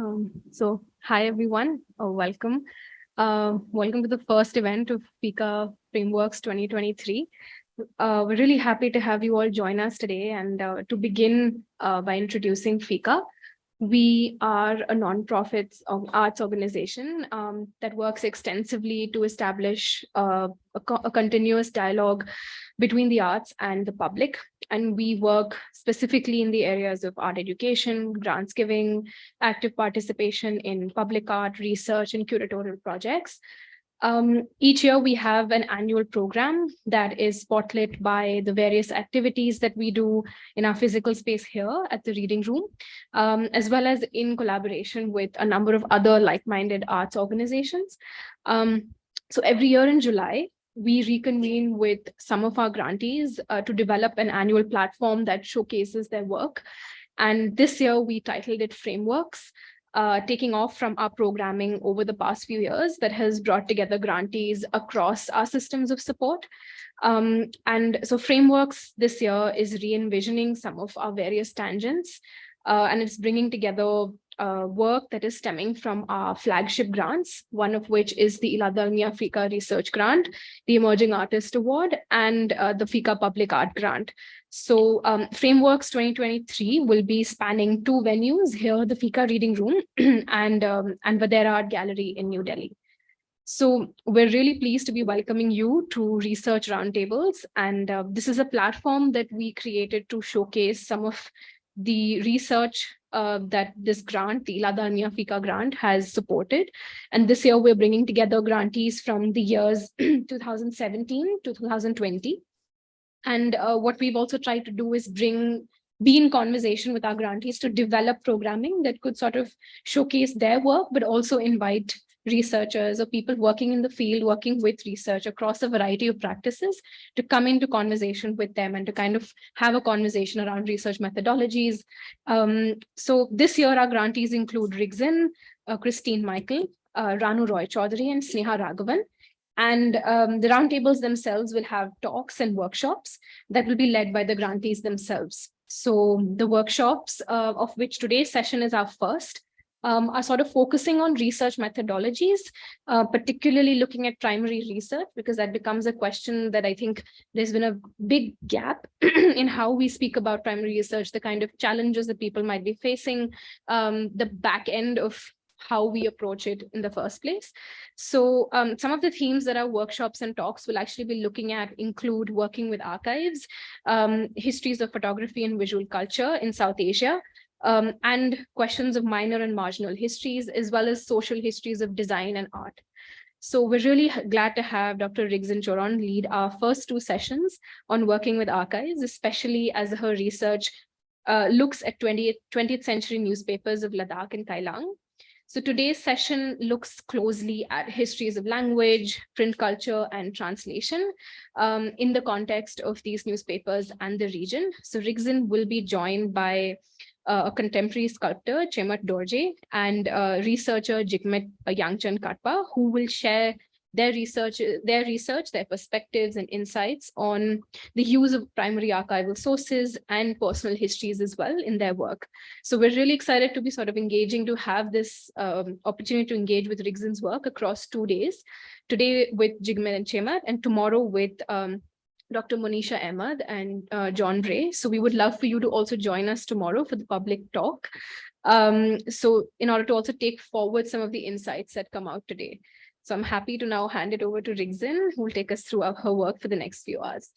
Hi everyone, welcome. Welcome to the first event of FICA Frameworks 2023. We're really happy to have you all join us today, and to begin by introducing FICA. We are a nonprofit arts organization that works extensively to establish a continuous dialogue between the arts and the public. And we work specifically in the areas of art education, grants giving, active participation in public art, research, and curatorial projects. Each year we have an annual program that is spotlit by the various activities that we do in our physical space here at the Reading Room, as well as in collaboration with a number of other like-minded arts organizations. So every year in July, we reconvene with some of our grantees to develop an annual platform that showcases their work. And this year we titled it Frameworks, taking off from our programming over the past few years that has brought together grantees across our systems of support. And so Frameworks this year is re-envisioning some of our various tangents, and it's bringing together work that is stemming from our flagship grants, one of which is the Iladalmi FICA Research Grant, the Emerging Artist Award, and the FICA Public Art Grant. So Frameworks 2023 will be spanning two venues here, the FICA Reading Room and Vadera Art Gallery in New Delhi. So we're really pleased to be welcoming you to Research Roundtables. And this is a platform that we created to showcase some of the research that this grant, the Iladalmi FICA grant, has supported. And this year we're bringing together grantees from the years 2017 to 2020. And what we've also tried to do is be in conversation with our grantees to develop programming that could sort of showcase their work, but also invite researchers or people working in the field, working with research across a variety of practices to come into conversation with them and to kind of have a conversation around research methodologies. So this year, our grantees include Rigzin, Christine Michael, Ranu Roy Chaudhary, and Sneha Raghavan. And the roundtables themselves will have talks and workshops that will be led by the grantees themselves. So the workshops, of which today's session is our first, are sort of focusing on research methodologies, particularly looking at primary research, because that becomes a question that I think there's been a big gap in how we speak about primary research, the kind of challenges that people might be facing, the back end of how we approach it in the first place. So some of the themes that our workshops and talks will actually be looking at include working with archives, histories of photography and visual culture in South Asia, and questions of minor and marginal histories, as well as social histories of design and art. So we're really glad to have Dr. Rigzin Chodon lead our first two sessions on working with archives, especially as her research looks at 20th century newspapers of Ladakh and Kailang. So today's session looks closely at histories of language, print culture, and translation in the context of these newspapers and the region. So Rigzin will be joined by a contemporary sculptor, Chemat Dorje, and researcher Jigmet Yangchan Katpa, who will share their research, their perspectives and insights on the use of primary archival sources and personal histories as well in their work. So we're really excited to be sort of engaging, to have this opportunity to engage with Rigzin's work across 2 days. Today with Jigmet and Chemat, and tomorrow with Dr. Monisha Ahmed and John Bray. So we would love for you to also join us tomorrow for the public talk. So in order to also take forward some of the insights that come out today. So I'm happy to now hand it over to Rigzin, who will take us through her work for the next few hours.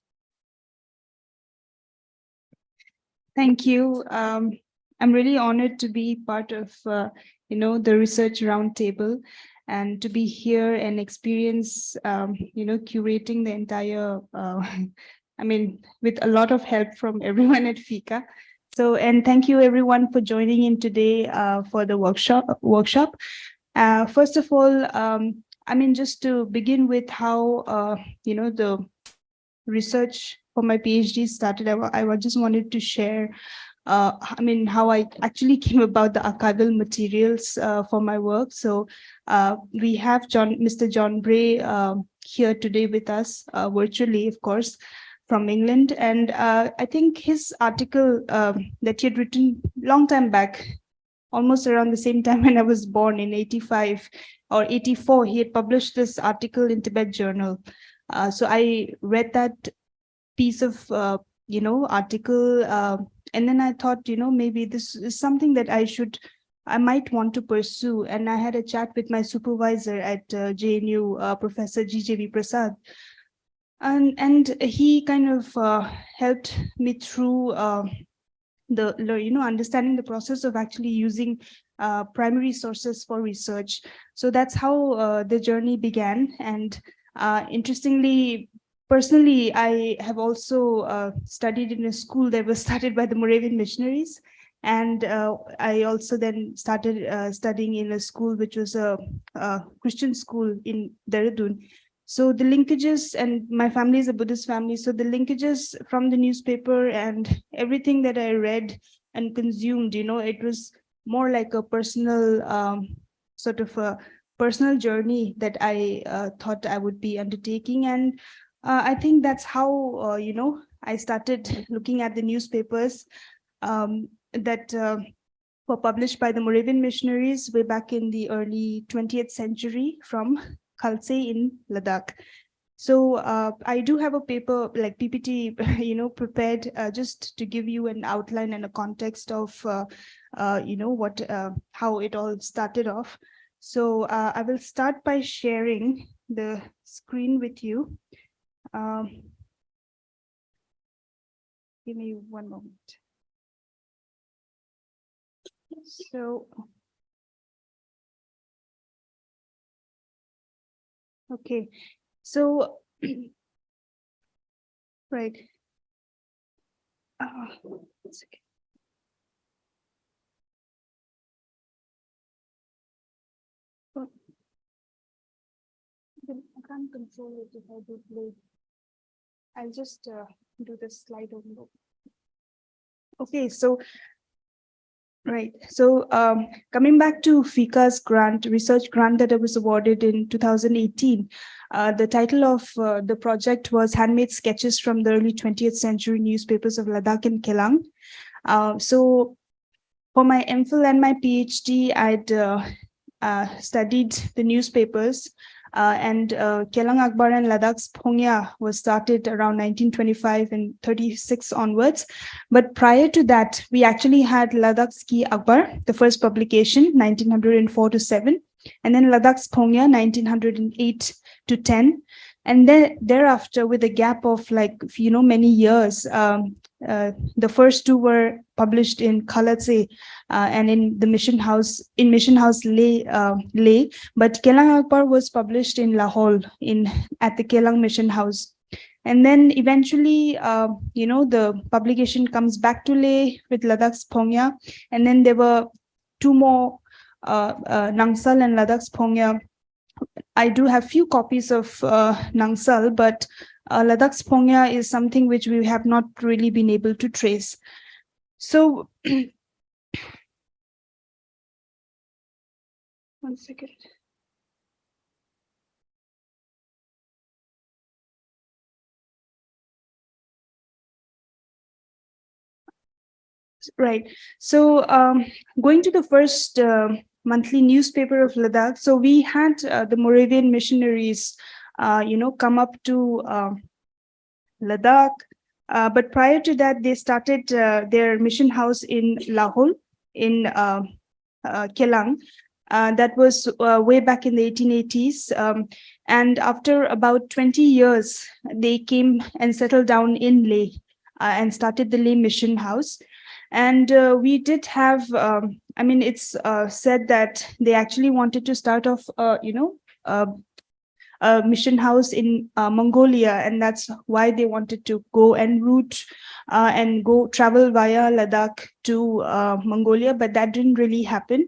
Thank you. I'm really honored to be part of, the Research Roundtable and to be here and experience, curating the entire, with a lot of help from everyone at FICA. So, and thank you everyone for joining in today for the workshop. First of all, just to begin with how, the research for my PhD started, I just wanted to share, how I actually came about the archival materials for my work. So we have Mr. John Bray here today with us, virtually, of course, from England. And I think his article that he had written long time back almost around the same time when I was born in 85 or 84, he had published this article in Tibet Journal. So I read that piece of, article. And then I thought, maybe this is something that I might want to pursue. And I had a chat with my supervisor at JNU, Professor GJV Prasad. And he kind of helped me through understanding the process of actually using primary sources for research. So that's how the journey began. And interestingly, personally, I have also studied in a school that was started by the Moravian missionaries. And I also then started studying in a school which was a Christian school in Dehradun. So the linkages, and my family is a Buddhist family, so the linkages from the newspaper and everything that I read and consumed, it was more like a personal sort of a personal journey that I thought I would be undertaking. And I think that's how, I started looking at the newspapers that were published by the Moravian missionaries way back in the early 20th century from Khalse in Ladakh. So I do have a paper like PPT, prepared just to give you an outline and a context of, how it all started off. So I will start by sharing the screen with you. Give me one moment. So, okay. So, right. It's okay. But I can't control it if I do play. I'll just do the slide over. Okay, so right. So coming back to FICA's grant, research grant that I was awarded in 2018, the title of the project was Handmade Sketches from the Early 20th Century Newspapers of Ladakh and Kelang. So for my MPhil and my PhD, I'd studied the newspapers. And Kelang Akbar and Ladakh's Phongya was started around 1925 and 36 onwards. But prior to that, we actually had Ladakh's Ki Akbar, the first publication, 1904 to 7, and then Ladakh's Phongya, 1908 to 10. And then thereafter, with a gap of many years, the first two were published in Khalatse and in the Mission House, Leh. But Kelang Akbar was published in Lahore at the Kelang Mission House. And then eventually, the publication comes back to Leh with Ladakh's Phongya. And then there were two more, Nangsal and Ladakh's Phongya. I do have few copies of Nangsal, but Ladakh's Phongya is something which we have not really been able to trace. So, one second. Right. So going to the first monthly newspaper of Ladakh. So we had the Moravian missionaries, come up to Ladakh. But prior to that, they started their mission house in Lahore, in Kelang. That was way back in the 1880s. And after about 20 years, they came and settled down in Leh and started the Leh Mission House. And we did have, it's said that they actually wanted to start off, a mission house in Mongolia, and that's why they wanted to go and route and go travel via Ladakh to Mongolia, but that didn't really happen.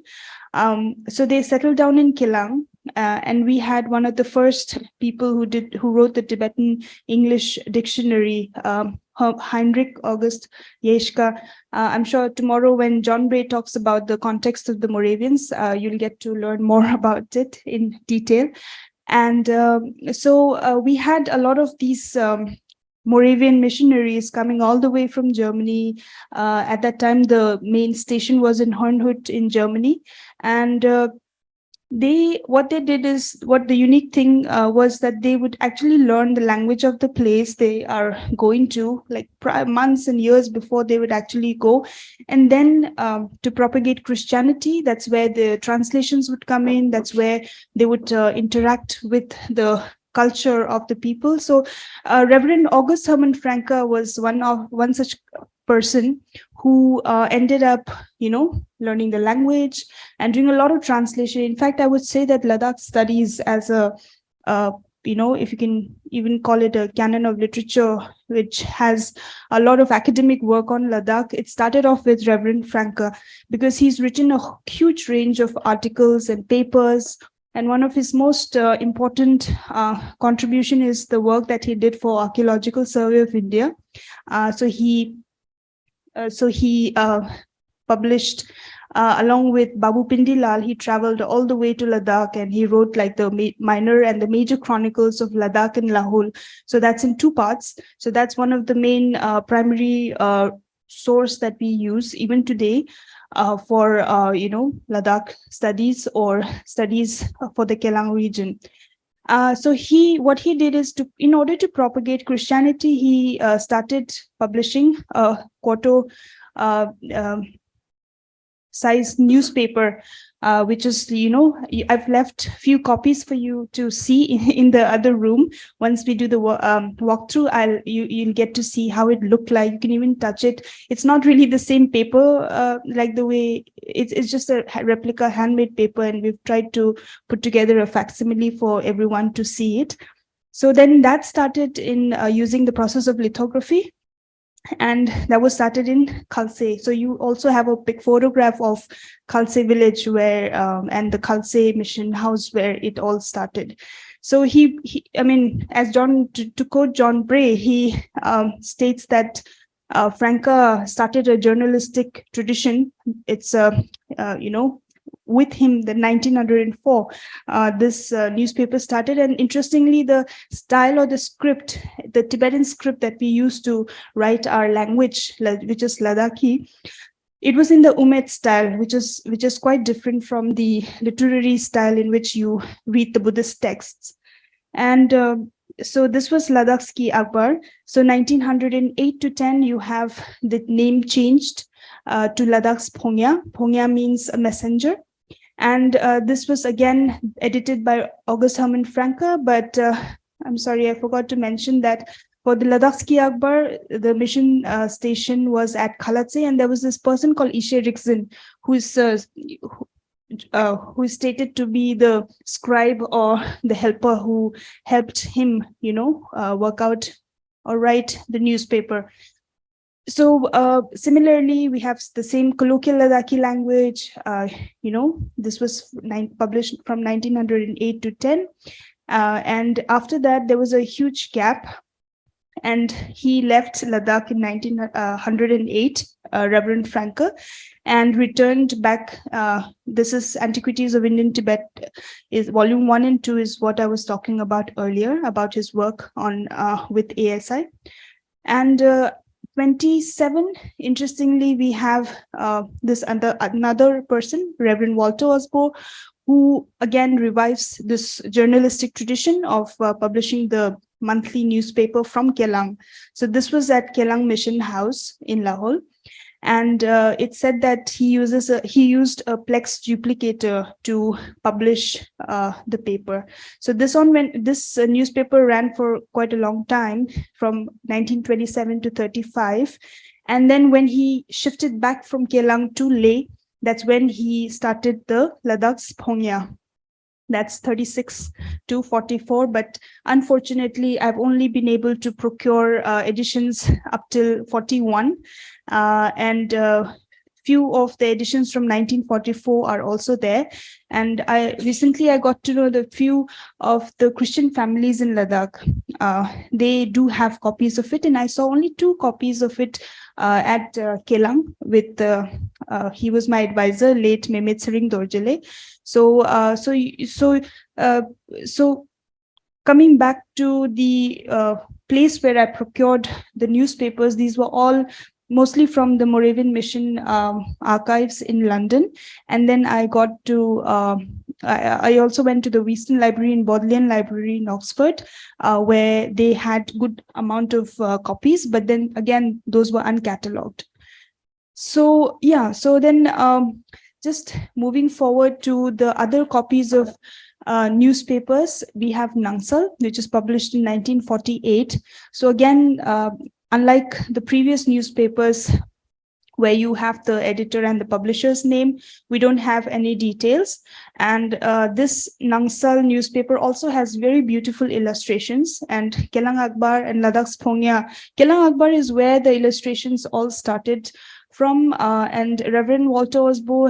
So they settled down in Kelang, and we had one of the first people who wrote the Tibetan English dictionary, Heinrich August Jeschka. I'm sure tomorrow when John Bray talks about the context of the Moravians, you'll get to learn more about it in detail. And so we had a lot of these Moravian missionaries coming all the way from Germany. At that time, the main station was in Herrnhut in Germany. And what they did is, what the unique thing was that they would actually learn the language of the place they are going to, like months and years before they would actually go. And then to propagate Christianity, that's where the translations would come in. That's where they would interact with the culture of the people. So Reverend August Herman Franke was one such person who ended up, learning the language and doing a lot of translation. In fact, I would say that Ladakh studies as a, if you can even call it a canon of literature, which has a lot of academic work on Ladakh. It started off with Reverend Franke, because he's written a huge range of articles and papers. And one of his most important contribution is the work that he did for Archaeological Survey of India. So he published, along with Babu Pindilal, he traveled all the way to Ladakh, and he wrote like the minor and the major chronicles of Ladakh and Lahore. So that's in 2 parts. So that's one of the main primary source that we use even today for Ladakh studies or studies for the Kelang region. So what he did is, in order to propagate Christianity, he started publishing a quarto size newspaper, which is, I've left few copies for you to see in the other room. Once we do the walkthrough, you'll get to see how it looked like. You can even touch it. It's not really the same paper, like the way it's just a replica handmade paper, and we've tried to put together a facsimile for everyone to see it. So then that started in using the process of lithography. And that was started in Khalse. So you also have a big photograph of Khalse village and the Khalse mission house where it all started. So as to quote John Bray, he states that Franke started a journalistic tradition. It's with him, the 1904, this newspaper started. And interestingly, the style or the script, the Tibetan script that we use to write our language, which is Ladakhi, it was in the Umed style, which is quite different from the literary style in which you read the Buddhist texts. And so this was Ladakh's Ki Akbar. So 1908 to 10, you have the name changed to Ladakh's Phongya. Phongya means a messenger. And this was again edited by August Herman Franke, but I'm sorry, I forgot to mention that for the Ladakh's Ki Akbar, the mission station was at Khalatse, and there was this person called Ishe Rigzin, who is stated to be the scribe or the helper who helped him, work out or write the newspaper. So similarly, we have the same colloquial Ladakhi language. This was published from 1908 to 10. And after that, there was a huge gap. And he left Ladakh in 1908, Reverend Franke, and returned back. This is Antiquities of Indian Tibet, is volume 1 and 2 is what I was talking about earlier, about his work on with ASI. And 27, interestingly, we have another person, Reverend Walter Osbo, who again revives this journalistic tradition of publishing the monthly newspaper from Kelang. So this was at Kelang Mission House in Lahore. And it said that he used a Plex duplicator to publish the paper. So this newspaper ran for quite a long time, from 1927 to 35. And then when he shifted back from Kelang to Leh, that's when he started the Ladakh's Phongya. That's 36 to 44. But unfortunately, I've only been able to procure editions up till 41. And few of the editions from 1944 are also there. And recently I got to know the few of the Christian families in Ladakh. They do have copies of it, and I saw only 2 copies of it at Kelang with he was my advisor, late Mehmet Sering Dorjele. So coming back to the place where I procured the newspapers, these were all mostly from the Moravian Mission archives in London. And then I got to, I also went to the Wheaton Library and Bodleian Library in Oxford, where they had good amount of copies, but then again, those were uncatalogued. So yeah, so then just moving forward to the other copies of newspapers, we have Nangsal, which is published in 1948. So again, unlike the previous newspapers where you have the editor and the publisher's name, we don't have any details. And this Nangsal newspaper also has very beautiful illustrations. And Kelang Akbar and Ladakh's Phongya, Kelang Akbar is where the illustrations all started from. And Reverend Walter Osbo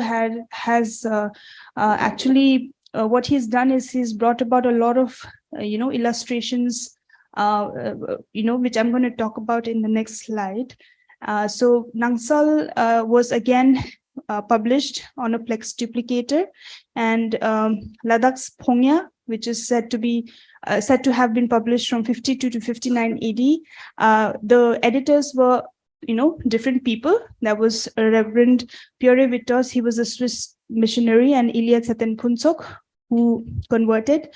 has actually, what he's done is he's brought about a lot of, illustrations, which I'm going to talk about in the next slide. So Nangsal was again published on a Plex duplicator, and Ladakh's Phongya, which is said to have been published from 52 to 59 AD. The editors were, different people. That was Reverend Pierre Vitos. He was a Swiss missionary, and Ilya Tsetenpunsok, who converted.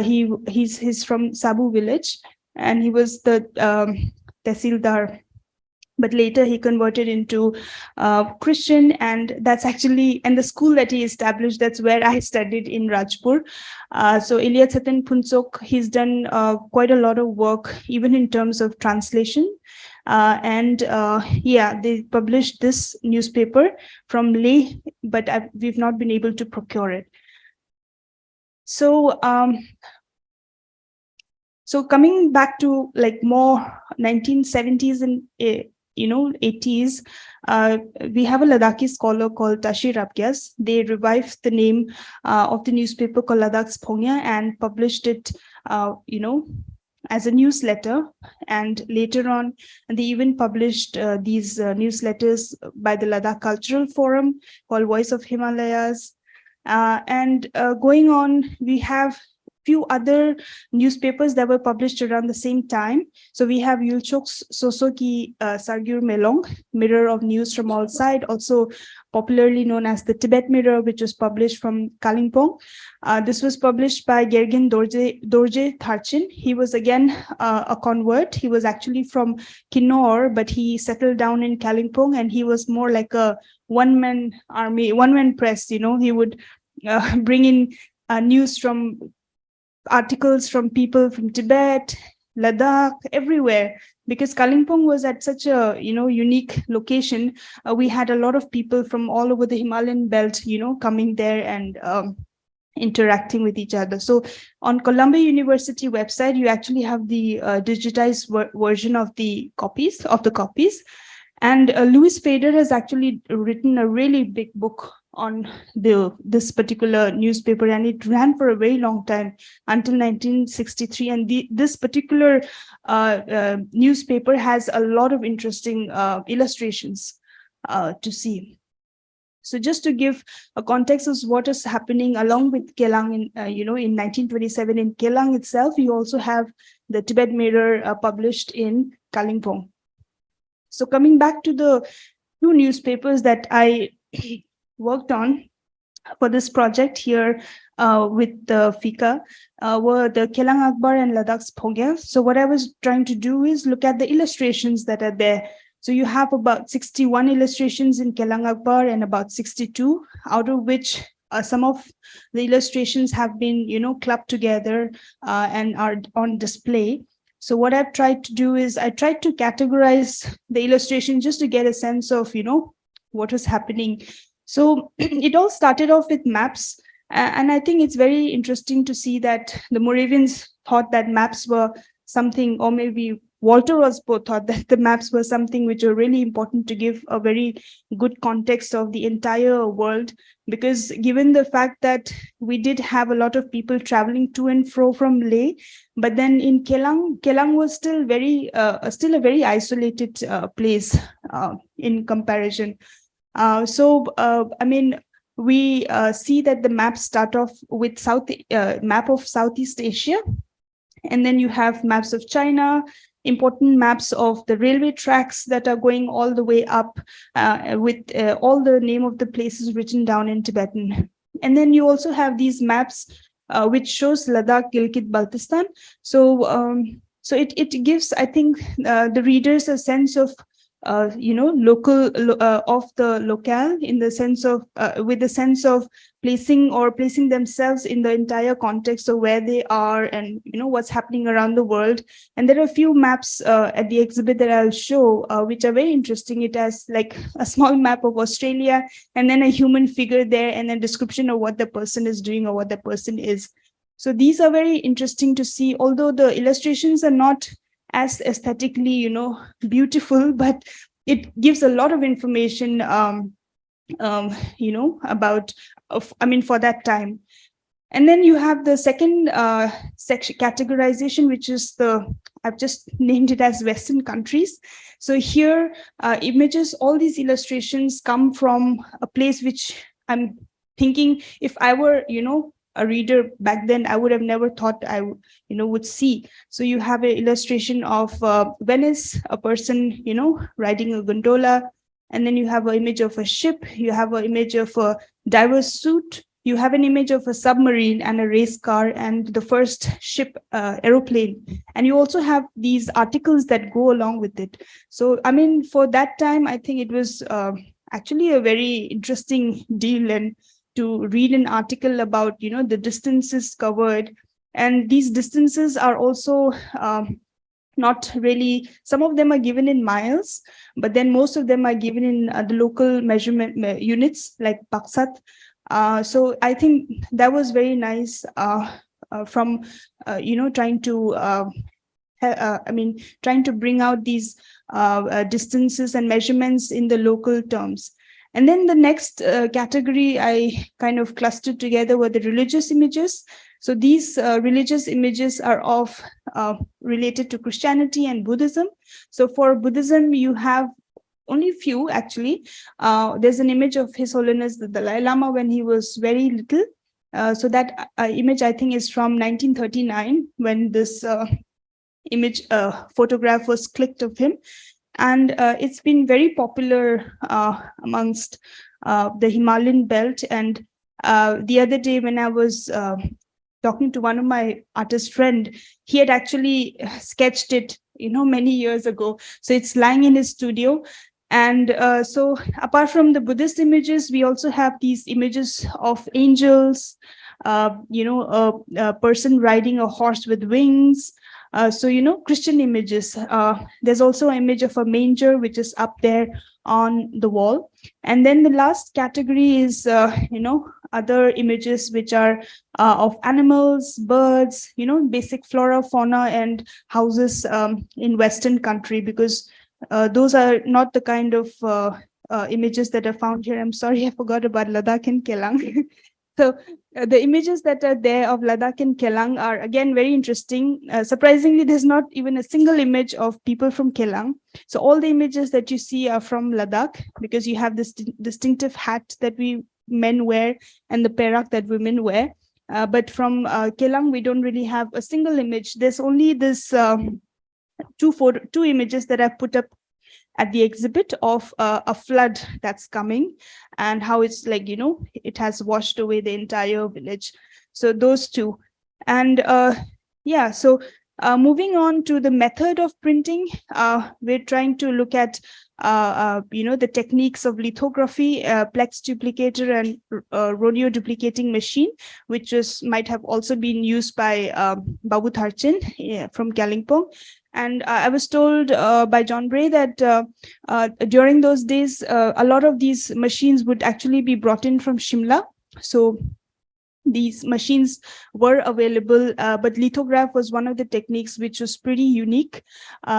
He's from Sabu village, and he was the Tehsildar. But later he converted into Christian, and that's actually, and the school that he established, that's where I studied in Rajpur. So Ilya Tsetenpunsok, he's done quite a lot of work, even in terms of translation. They published this newspaper from Leh, but we've not been able to procure it. So, so coming back to like more 1970s and 80s, we have a Ladakhi scholar called Tashi Rabgyas. They revived the name of the newspaper called Ladakh's Phongya and published it, as a newsletter. And later on, they even published these newsletters by the Ladakh Cultural Forum called Voice of Himalayas. Going on, we have few other newspapers that were published around the same time. So we have Yulchok's Sosoki Sargyur Melong, Mirror of News from All Sides, also popularly known as the Tibet Mirror, which was published from Kalimpong. This was published by Gergen Dorje Tharchin. He was again a convert. He was actually from Kinnaur, but he settled down in Kalimpong, and he was more like a one-man army, one-man press. He would bring in news from articles from people from Tibet, Ladakh, everywhere, because Kalimpong was at such a unique location. We had a lot of people from all over the Himalayan belt, coming there and interacting with each other. So on Columbia University website, you actually have the digitized version of the copies. And Louis Fader has actually written a really big book on this particular newspaper, and it ran for a very long time until 1963. And this particular newspaper has a lot of interesting illustrations to see. So just to give a context of what is happening along with Kelang in 1927 in Kelang itself, you also have the Tibet Mirror published in Kalimpong. So coming back to the two newspapers that I worked on for this project here with the FICA were the Kelang Akbar and Ladakh's Phongya. So what I was trying to do is look at the illustrations that are there. So you have about 61 illustrations in Kelang Akbar and about 62, out of which some of the illustrations have been, clubbed together and are on display. So what I've tried to do is I tried to categorize the illustration just to get a sense of, what was happening. So it all started off with maps. And I think it's very interesting to see that the Moravians thought that maps were something, or maybe Walter Osbo thought that the maps were something which are really important to give a very good context of the entire world, because given the fact that we did have a lot of people traveling to and fro from Leh, but then in Kelang was still a very isolated place in comparison. We see that the maps start off with map of Southeast Asia. And then you have maps of China, important maps of the railway tracks that are going all the way up, with all the name of the places written down in Tibetan. And then you also have these maps which shows Ladakh, Gilgit, Baltistan. So it gives, I think, the readers a sense of of the locale, in the sense of with the sense of placing themselves in the entire context of where they are, and what's happening around the world. And there are a few maps at the exhibit that I'll show, which are very interesting. It has like a small map of Australia, and then a human figure there, and a description of what the person is doing or what the person is. So these are very interesting to see, although the illustrations are not as aesthetically, beautiful, but it gives a lot of information, about, for that time. And then you have the second section categorization, which is I've just named it as Western countries. So here, images, all these illustrations come from a place which I'm thinking, if I were, a reader back then, I would have never thought I would see. So you have an illustration of Venice, a person, riding a gondola. And then you have an image of a ship. You have an image of a diver's suit. You have an image of a submarine and a race car and the first ship, aeroplane. And you also have these articles that go along with it. So, for that time, I think it was actually a very interesting deal, and to read an article about, the distances covered. And these distances are also not really, some of them are given in miles, but then most of them are given in the local measurement units like Paksat. So I think that was very nice, from, trying to, trying to bring out these distances and measurements in the local terms. And then the next category I kind of clustered together were the religious images. So these religious images are of related to Christianity and Buddhism. So for Buddhism, you have only few actually. There's an image of His Holiness the Dalai Lama when he was very little. So that image, I think, is from 1939, when this image photograph was clicked of him. And it's been very popular amongst the Himalayan belt. And the other day when I was talking to one of my artist friend, he had actually sketched it, many years ago. So it's lying in his studio. And so apart from the Buddhist images, we also have these images of angels, a person riding a horse with wings. So, Christian images. There's also an image of a manger, which is up there on the wall. And then the last category is, other images which are of animals, birds, basic flora, fauna, and houses in Western country, because those are not the kind of images that are found here. I'm sorry, I forgot about Ladakh and Kelang. So the images that are there of Ladakh and Kelang are again very interesting. Surprisingly, there's not even a single image of people from Kelang. So all the images that you see are from Ladakh, because you have this distinctive hat that we men wear and the perak that women wear. But from Kelang, we don't really have a single image. There's only this two images that I've put up at the exhibit of a flood that's coming, and how it's like, it has washed away the entire village. So those two. And so moving on to the method of printing, we're trying to look at the techniques of lithography, plex duplicator, and rodeo duplicating machine, which might have also been used by Babu Tharchin from Kalimpong. And I was told by John Bray that during those days, a lot of these machines would actually be brought in from Shimla. So these machines were available, but lithograph was one of the techniques which was pretty unique.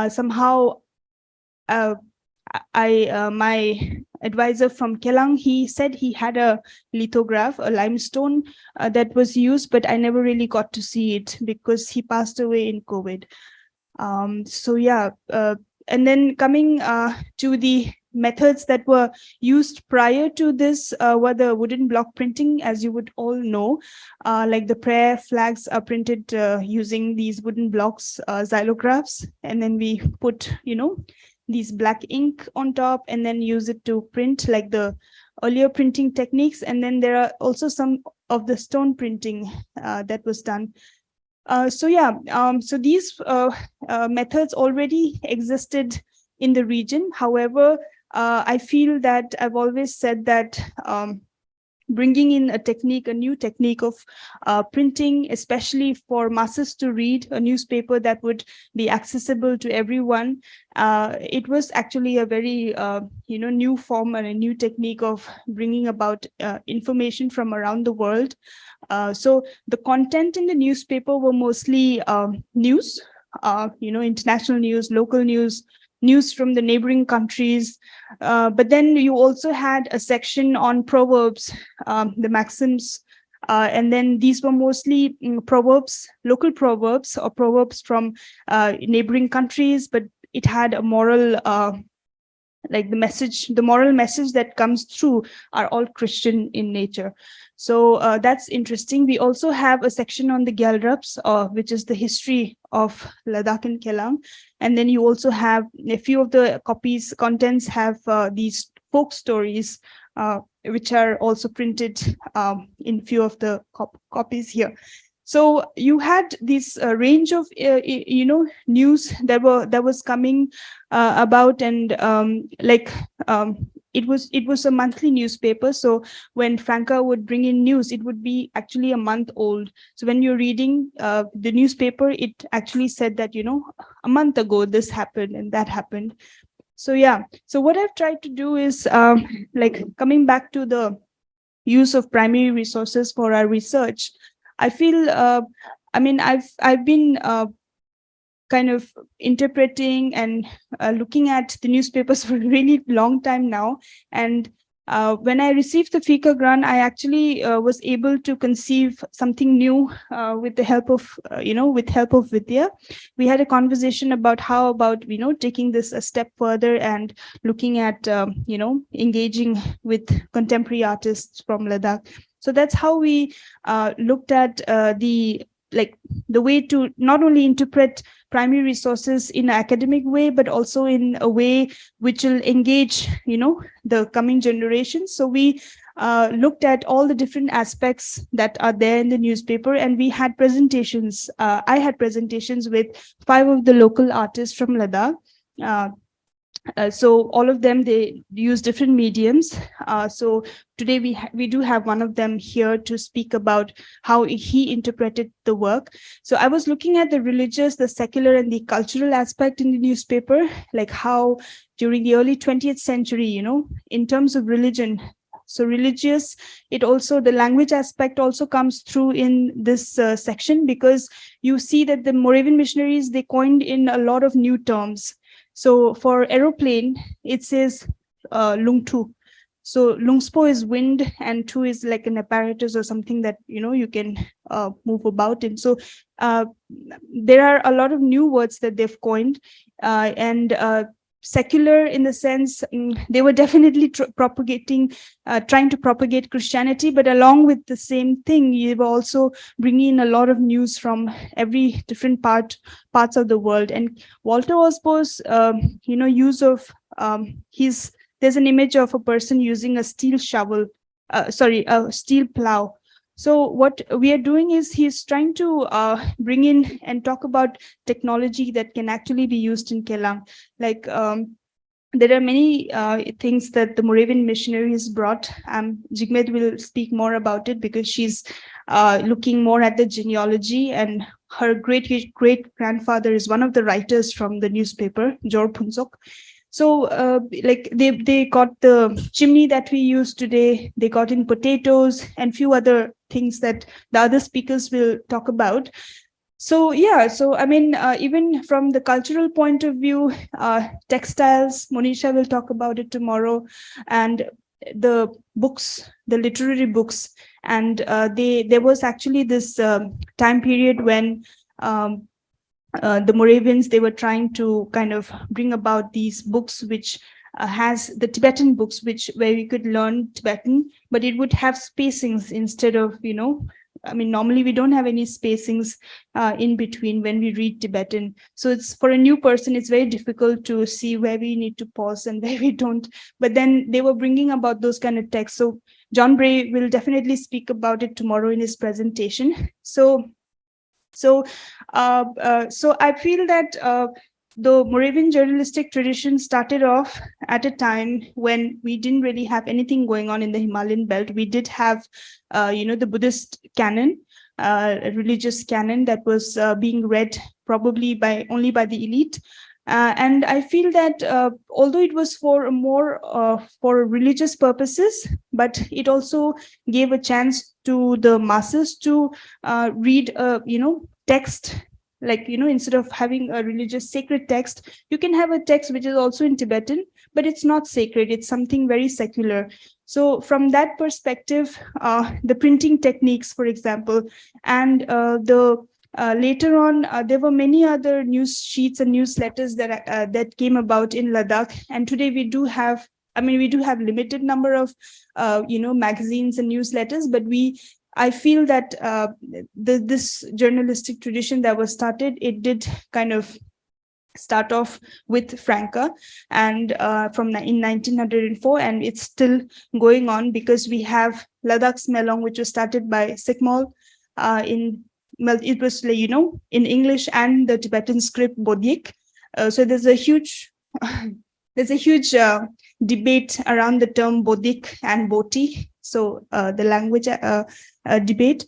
Somehow, my advisor from Kelang, he said he had a lithograph, a limestone that was used, but I never really got to see it because he passed away in COVID. And then coming to the methods that were used prior to this were the wooden block printing, as you would all know. Like the prayer flags are printed using these wooden blocks, xylographs, and then we put, these black ink on top and then use it to print like the earlier printing techniques. And then there are also some of the stone printing that was done. So these methods already existed in the region. However, I feel that I've always said that bringing in a new technique of printing, especially for masses to read, a newspaper that would be accessible to everyone. It was actually a very, new form and a new technique of bringing about information from around the world. So the content in the newspaper were mostly news, international news, local news from the neighboring countries. But then you also had a section on proverbs, the maxims, and then these were mostly proverbs, local proverbs or proverbs from neighboring countries, but it had a moral, like the moral message that comes through are all Christian in nature. So that's interesting. We also have a section on the Gyalraps, which is the history of Ladakh and Kelang. And then you also have a few of the contents have these folk stories, which are also printed in few of the copies here. So you had this range of news that was coming about, and it was a monthly newspaper. So when Franca would bring in news, it would be actually a month old. So when you're reading the newspaper, it actually said that a month ago this happened and that happened. So yeah. So what I've tried to do is coming back to the use of primary resources for our research. I feel, I've been kind of interpreting and looking at the newspapers for a really long time now. And when I received the FICA grant, I actually was able to conceive something new with the help of, Vidya. We had a conversation about how about, taking this a step further and looking at, engaging with contemporary artists from Ladakh. So that's how we looked at the way to not only interpret primary resources in an academic way, but also in a way which will engage, the coming generations. So we looked at all the different aspects that are there in the newspaper, and we had presentations. I had presentations with 5 of the local artists from Ladakh. So all of them, they use different mediums. So today we do have one of them here to speak about how he interpreted the work. So I was looking at the religious, the secular, and the cultural aspect in the newspaper, like how during the early 20th century, in terms of religion, so religious, it also, the language aspect also comes through in this section, because you see that the Moravian missionaries, they coined in a lot of new terms. So for aeroplane, it says lungtu. So lungspo is wind, and tu is like an apparatus or something that you can move about in. So there are a lot of new words that they've coined, and secular in the sense they were definitely trying to propagate Christianity, but along with the same thing, you were also bringing in a lot of news from every different parts of the world. And Walter Osbo's use of there's an image of a person using a steel shovel, a steel plow. So what we are doing is he's trying to bring in and talk about technology that can actually be used in Kelang. Like there are many things that the Moravian missionaries brought. Jigmed will speak more about it because she's looking more at the genealogy, and her great grandfather is one of the writers from the newspaper, Jor Punsok. So they got the chimney that we use today, they got in potatoes and few other things that the other speakers will talk about. So yeah, so I mean, even from the cultural point of view, textiles, Monisha will talk about it tomorrow, and the books, the literary books. And there was actually this time period when the Moravians, they were trying to kind of bring about these books which has the Tibetan books, where we could learn Tibetan, but it would have spacings instead of, I mean, normally we don't have any spacings in between when we read Tibetan. So it's, for a new person, it's very difficult to see where we need to pause and where we don't. But then they were bringing about those kind of texts. So John Bray will definitely speak about it tomorrow in his presentation. So I feel that the Moravian journalistic tradition started off at a time when we didn't really have anything going on in the Himalayan belt. We did have, the Buddhist canon, a religious canon that was being read probably only by the elite. And I feel that although it was for religious purposes, but it also gave a chance to the masses to read text, like, instead of having a religious sacred text, you can have a text which is also in Tibetan, but it's not sacred, it's something very secular. So from that perspective, the printing techniques, for example, and the later on, there were many other news sheets and newsletters that came about in Ladakh. And today we do have limited number of, magazines and newsletters, but I feel that this journalistic tradition that was started, it did kind of start off with Franca, and in 1904, and it's still going on because we have Ladakh's Melong, which was started by Sikmol it was, in English and the Tibetan script Bodik. So there's a huge debate around the term Bodik and Boti. So the language debate,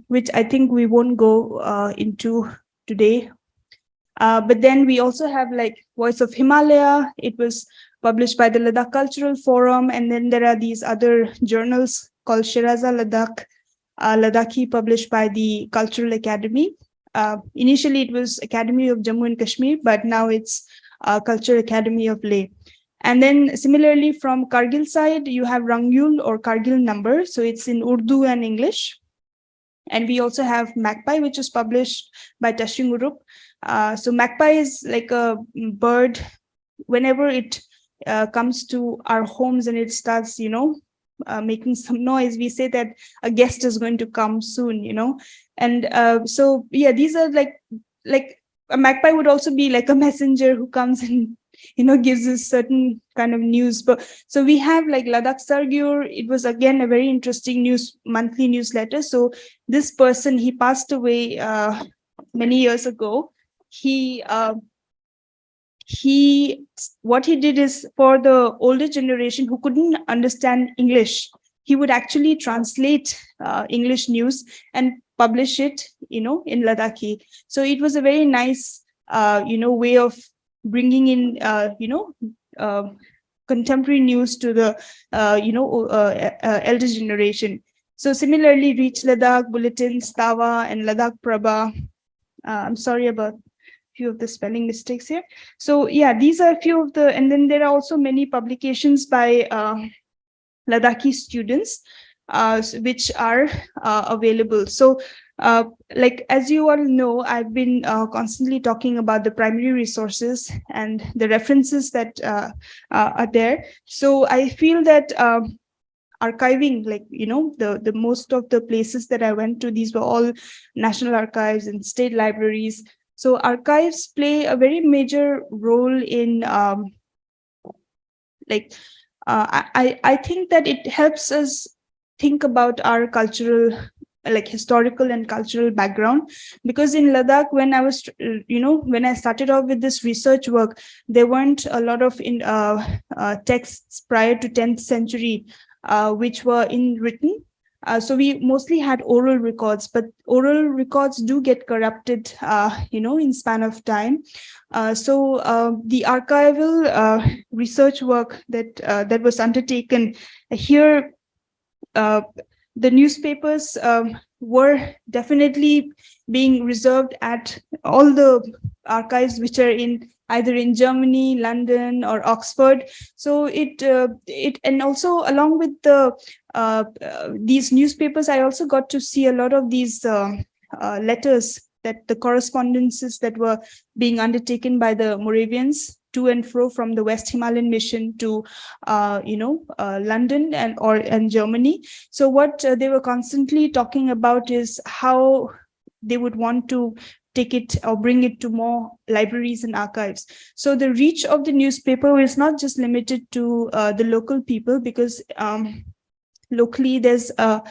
which I think we won't go into today. But then we also have like Voice of Himalaya. It was published by the Ladakh Cultural Forum. And then there are these other journals called Shiraza Ladakh, Ladakhi, published by the Cultural Academy. Initially, it was Academy of Jammu and Kashmir, but now it's Cultural Academy of Leh. And then similarly, from Kargil side, you have Rangyul or Kargil number. So it's in Urdu and English. And we also have Magpie, which is published by Tashingurup. So Magpie is like a bird. Whenever it comes to our homes and it starts, making some noise, we say that a guest is going to come soon, And so, yeah, these are like a magpie would also be like a messenger who comes and, gives us certain kind of news. But so we have like Ladakh Sargyur. It was again a very interesting monthly newsletter. So this person, he passed away many years ago. What he did is, for the older generation who couldn't understand English, he would actually translate English news and publish it, in Ladakhi. So it was a very nice, way of bringing in, contemporary news to the, elder generation. So similarly, Reach Ladakh, Bulletins, Tawa, and Ladakh Prabha. I'm sorry about few of the spelling mistakes here. So yeah, these are a few of the, and then there are also many publications by Ladakhi students, which are available. So like, as you all know, I've been constantly talking about the primary resources and the references that are there. So I feel that archiving, like, the most of the places that I went to, these were all national archives and state libraries. So archives play a very major role in, I think that it helps us think about our cultural, like historical and cultural background. Because in Ladakh, when I was, when I started off with this research work, there weren't a lot of texts prior to 10th century, which were in written. So we mostly had oral records, but oral records do get corrupted, in span of time. So the archival research work that was undertaken here, the newspapers were definitely being reserved at all the archives which are either in Germany, London, or Oxford. So it and also along with these newspapers, I also got to see a lot of these letters, that the correspondences that were being undertaken by the Moravians to and fro from the West Himalayan mission to, London and Germany. So what they were constantly talking about is how they would want to take it or bring it to more libraries and archives. So the reach of the newspaper is not just limited to the local people, because locally there's a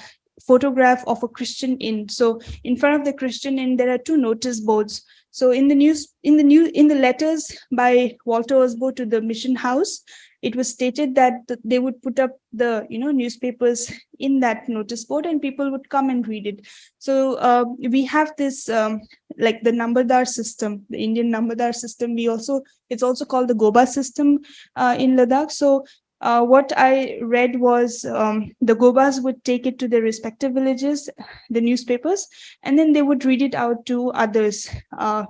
photograph of a Christian inn. So in front of the Christian inn, there are two notice boards. So in the letters by Walter Osbo to the mission house, it was stated that they would put up the newspapers in that notice board, and people would come and read it. So we have this like the Nambardar system, the Indian Nambardar system. It's also called the Goba system in Ladakh. So what I read was the Gobas would take it to their respective villages, the newspapers, and then they would read it out to others. So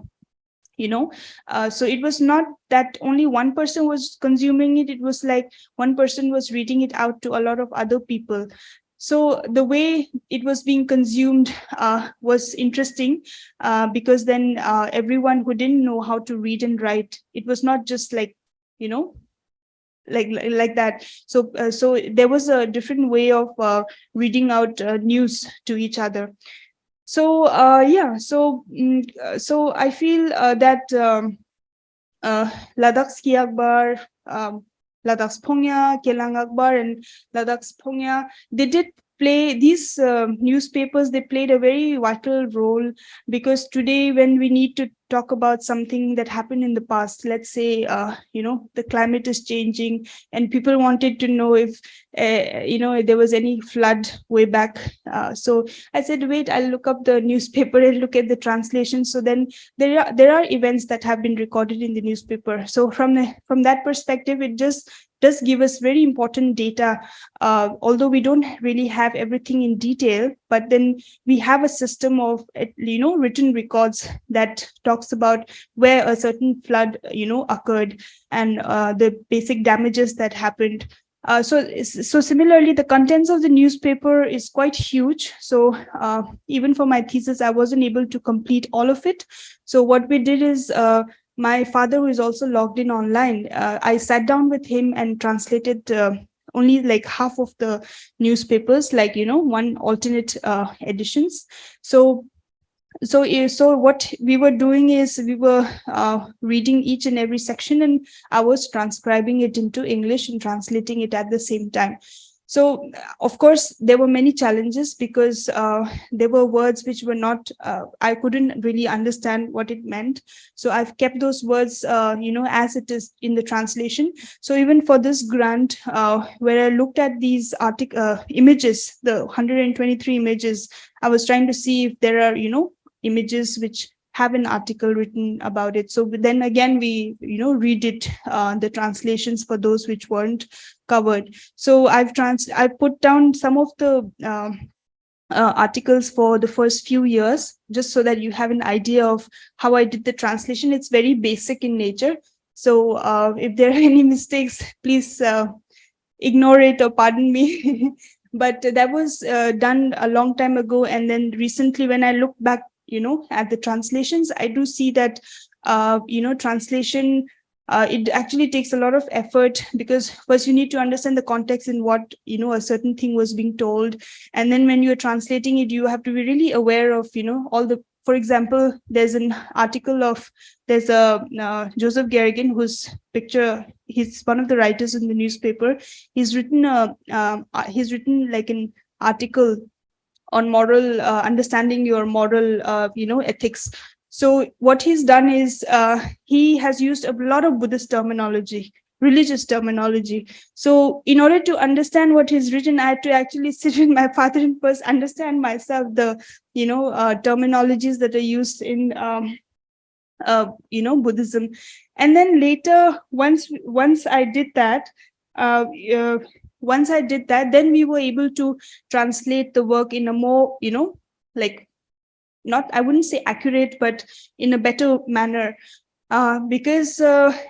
it was not that only one person was consuming it. It was like one person was reading it out to a lot of other people. So the way it was being consumed was interesting, because then everyone who didn't know how to read and write, it was not just like, like that. So there was a different way of reading out news to each other. So so I feel that Ladakh's Ki Akbar, Ladakh's Phongya, Kelang Akbar, and Ladakh's Phongya, they did play these newspapers. They played a very vital role, because today when we need to talk about something that happened in the past, let's say the climate is changing and people wanted to know if there was any flood way back, so I said, wait, I'll look up the newspaper and look at the translation. So then there are events that have been recorded in the newspaper. So from that perspective, it just does give us very important data, although we don't really have everything in detail, but then we have a system of written records that talks about where a certain flood occurred, and the basic damages that happened. So similarly, the contents of the newspaper is quite huge. So even for my thesis, I wasn't able to complete all of it. So what we did is, my father, who is also logged in online, I sat down with him and translated only like half of the newspapers, like one alternate editions. So what we were doing is, we were reading each and every section, and I was transcribing it into English and translating it at the same time. So of course there were many challenges, because there were words which were not, I couldn't really understand what it meant. So I've kept those words as it is in the translation. So even for this grant, where I looked at these images, the 123 images, I was trying to see if there are images which have an article written about it. So then again, we read it, the translations for those which weren't covered. So I put down some of the articles for the first few years, just so that you have an idea of how I did the translation. It's very basic in nature. So if there are any mistakes, please ignore it or pardon me. But that was done a long time ago. And then recently, when I look back at the translations, I do see that translation, it actually takes a lot of effort, because first you need to understand the context in what a certain thing was being told, and then when you're translating it, you have to be really aware of all the, for example, there's an article of, there's a Joseph Garrigan, whose picture, he's one of the writers in the newspaper. He's written like an article on moral, understanding your moral ethics. So what he's done is, he has used a lot of Buddhist terminology, religious terminology. So in order to understand what he's written, I had to actually sit with my father and first understand myself the terminologies that are used in Buddhism. And then later, once I did that, then we were able to translate the work in a more, like, not, I wouldn't say accurate, but in a better manner. Because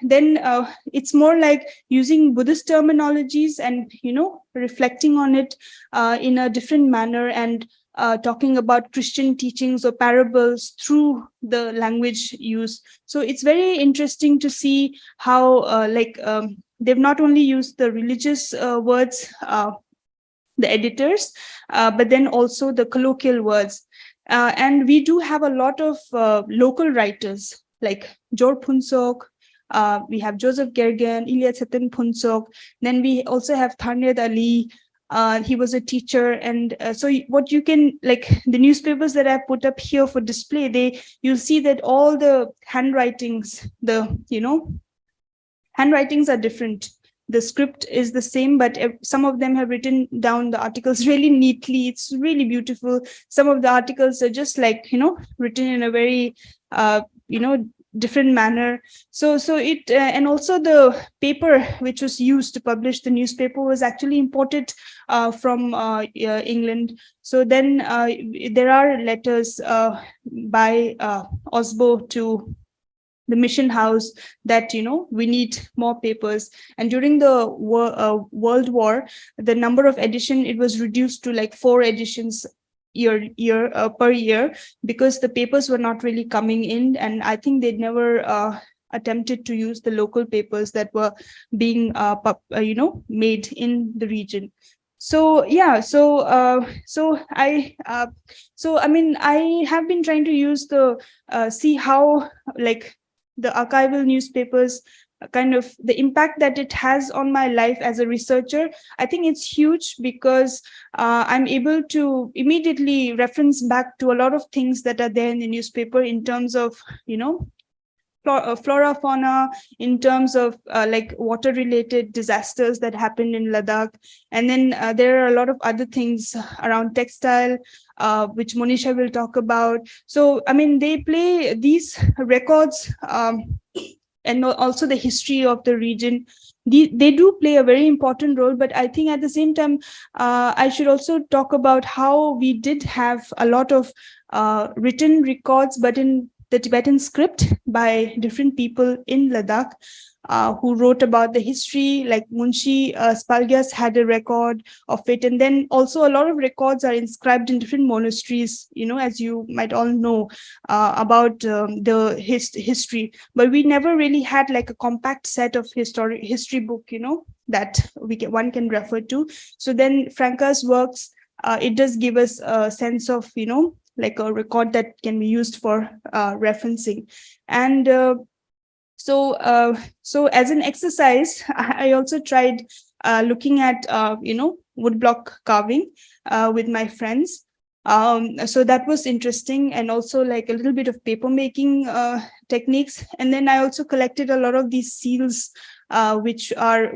then it's more like using Buddhist terminologies and, reflecting on it in a different manner. And talking about Christian teachings or parables through the language used. So it's very interesting to see how they've not only used the religious words, the editors, but then also the colloquial words. And we do have a lot of local writers like Jor Punsok, we have Joseph Gergen, Ilya Tsetin Punsok, then we also have Tharned Ali. He was a teacher, and what you can, like, the newspapers that I've put up here for display, you'll see that all the handwritings, handwritings are different. The script is the same, but some of them have written down the articles really neatly. It's really beautiful. Some of the articles are just like, written in a very different manner. So it and also the paper which was used to publish the newspaper was actually imported from England. So then there are letters by Osbo to the mission house that we need more papers. And during the World War, the number of edition, it was reduced to like 4 editions per year, because the papers were not really coming in, and I think they'd never attempted to use the local papers that were being made in the region. So yeah, I mean, I have been trying to use the see how, like, the archival newspapers, kind of the impact that it has on my life as a researcher. I think it's huge, because I'm able to immediately reference back to a lot of things that are there in the newspaper in terms of flora, fauna, in terms of like water related disasters that happened in Ladakh. And then there are a lot of other things around textile, which Monisha will talk about. So I mean, they play these records, and also the history of the region. They do play a very important role, but I think at the same time, I should also talk about how we did have a lot of written records, but in the Tibetan script by different people in Ladakh, who wrote about the history. Like Munshi Spalgyas had a record of it. And then also a lot of records are inscribed in different monasteries, as you might all know, about the history. But we never really had like a compact set of history book, that one can refer to. So then Franca's works, it does give us a sense of, like a record that can be used for referencing. And so as an exercise, I also tried looking at woodblock carving with my friends. So that was interesting, and also like a little bit of paper making techniques. And then I also collected a lot of these seals, which are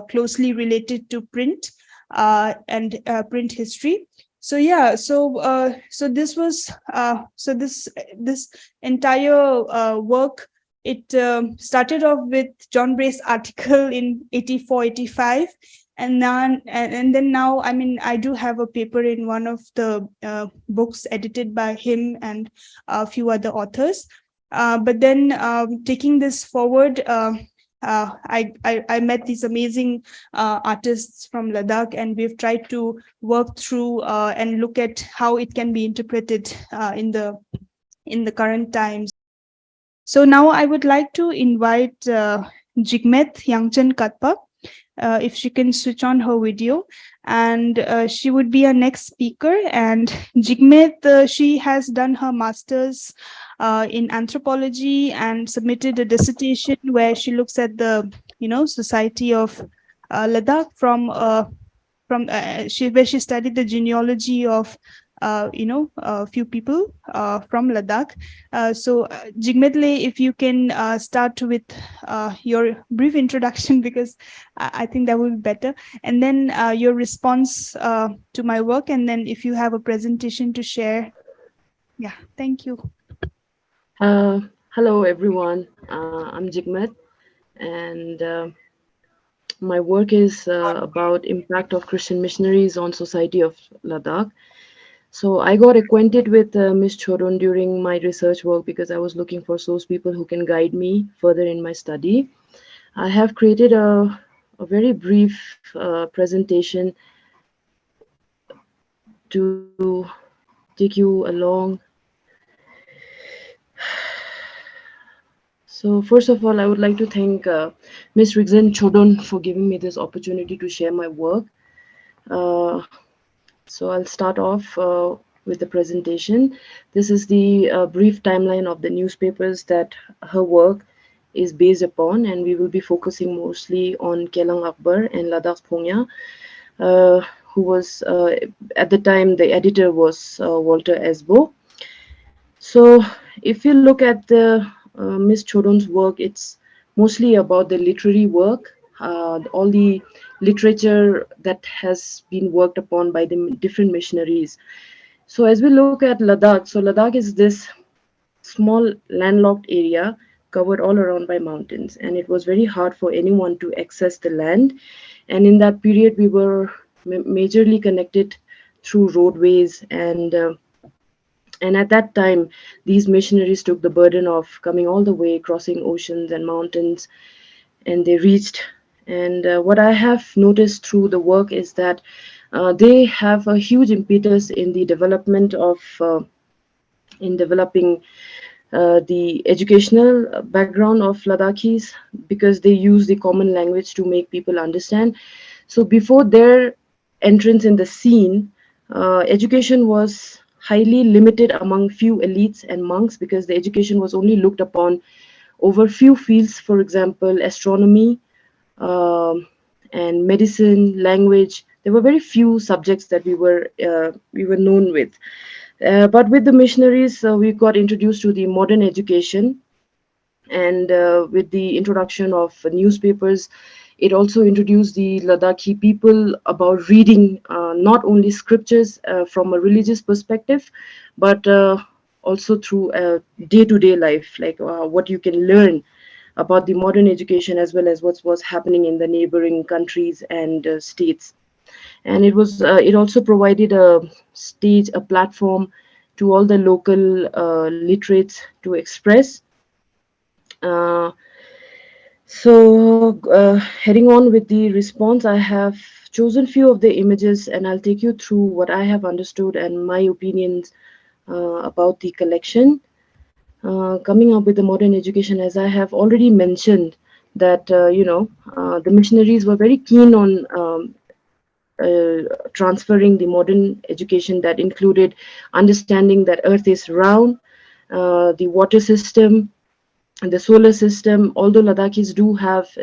closely related to print and print history. So yeah, so this was this entire work, it started off with John Bray's article in 84, 85. And then now, I mean, I do have a paper in one of the books edited by him and a few other authors. But then taking this forward, I met these amazing artists from Ladakh, and we've tried to work through and look at how it can be interpreted in the current times. So now I would like to invite Jigmet Yangchen Katpa, if she can switch on her video, and she would be our next speaker. And Jigmet, she has done her master's in anthropology and submitted a dissertation where she looks at the society of Ladakh where she studied the genealogy of a few people from Ladakh. So Jigmetle, if you can start with your brief introduction, because I think that will be better, and then your response to my work, and then if you have a presentation to share. Yeah, thank you. Hello everyone, I'm Jigmet, and my work is about impact of Christian missionaries on society of Ladakh. So I got acquainted with Miss Chodon during my research work because I was looking for those people who can guide me further in my study. I have created a very brief presentation to take you along. So first of all, I would like to thank Ms. Rigzin Chodon for giving me this opportunity to share my work. Uh, so I'll start off with the presentation. This is the brief timeline of the newspapers that her work is based upon, and we will be focusing mostly on Kelang Akbar and Ladakh Phongya, uh, who was at the time the editor was Walter Esbo. So, if you look at the Miss Chodon's work, it's mostly about the literary work, all the literature that has been worked upon by the different missionaries. So, as we look at Ladakh, so Ladakh is this small landlocked area covered all around by mountains, and it was very hard for anyone to access the land. And in that period, we were majorly connected through roadways and at that time, these missionaries took the burden of coming all the way, crossing oceans and mountains, and they reached. And what I have noticed through the work is that they have a huge impetus in the development of, in developing the educational background of Ladakhis because they use the common language to make people understand. So before their entrance in the scene, education was highly limited among few elites and monks because the education was only looked upon over few fields, for example, astronomy um, and medicine, language. There were very few subjects that we were known with. But with the missionaries, we got introduced to the modern education, and with the introduction of newspapers, it also introduced the Ladakhi people about reading not only scriptures from a religious perspective, but also through day-to-day life, like what you can learn about the modern education as well as what was happening in the neighboring countries and states. And it also provided a stage, a platform to all the local literates to express. uh, Heading on with the response, I have chosen few of the images and I'll take you through what I have understood and my opinions about the collection. Coming up with the modern education, as I have already mentioned, that the missionaries were very keen on transferring the modern education that included understanding that Earth is round, the water system, and the solar system. Although Ladakhis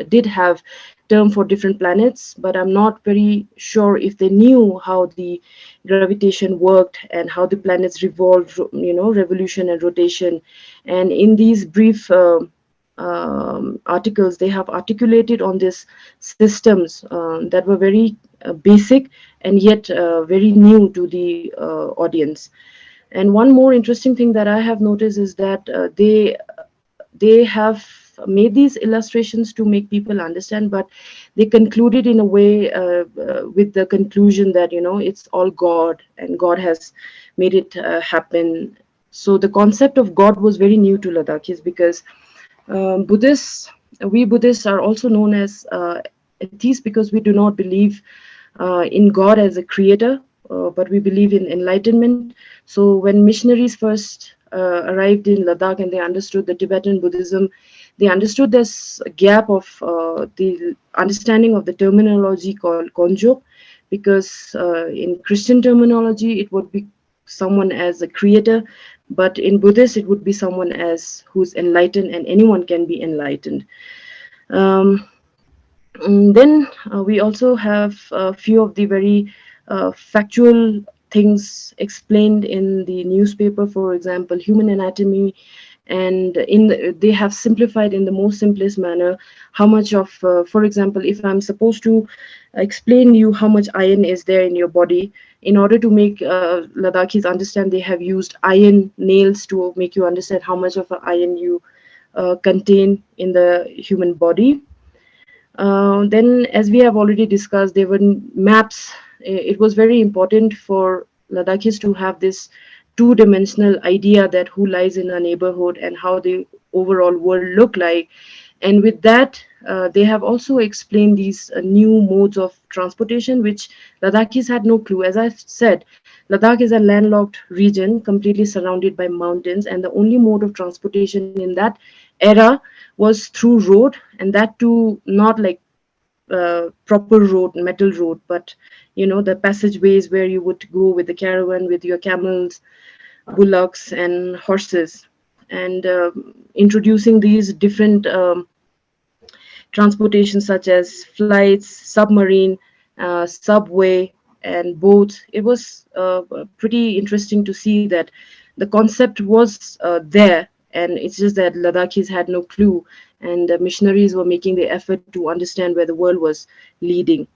did have term for different planets, but I'm not very sure if they knew how the gravitation worked and how the planets revolved, revolution and rotation. And in these brief articles, they have articulated on these systems that were very basic and yet very new to the audience. And one more interesting thing that I have noticed is that they have made these illustrations to make people understand, but they concluded in a way with the conclusion that it's all God and God has made it happen. So the concept of God was very new to Ladakhis because Buddhists, we Buddhists are also known as atheists because we do not believe in God as a creator, but we believe in enlightenment. So when missionaries first arrived in Ladakh and they understood the Tibetan Buddhism, they understood this gap of the understanding of the terminology called Konjo, because in Christian terminology it would be someone as a creator, but in Buddhist it would be someone as who's enlightened, and anyone can be enlightened. Um, then we also have a few of the very factual things explained in the newspaper, for example, human anatomy, and they have simplified in the most simplest manner how much of, for example, if I'm supposed to explain you how much iron is there in your body, in order to make Ladakhis understand, they have used iron nails to make you understand how much of iron you contain in the human body. Then, as we have already discussed, there were maps. It was very important for Ladakhis to have this two-dimensional idea that who lies in a neighborhood and how the overall world look like. And with that, they have also explained these new modes of transportation, which Ladakhis had no clue. As I said, Ladakh is a landlocked region completely surrounded by mountains, and the only mode of transportation in that era was through road, and that too not like proper road, metal road, but the passageways where you would go with the caravan with your camels, bullocks, and horses, and introducing these different transportation such as flights, submarine, subway, and boats. It was pretty interesting to see that the concept was there, and it's just that Ladakhis had no clue, and the missionaries were making the effort to understand where the world was leading.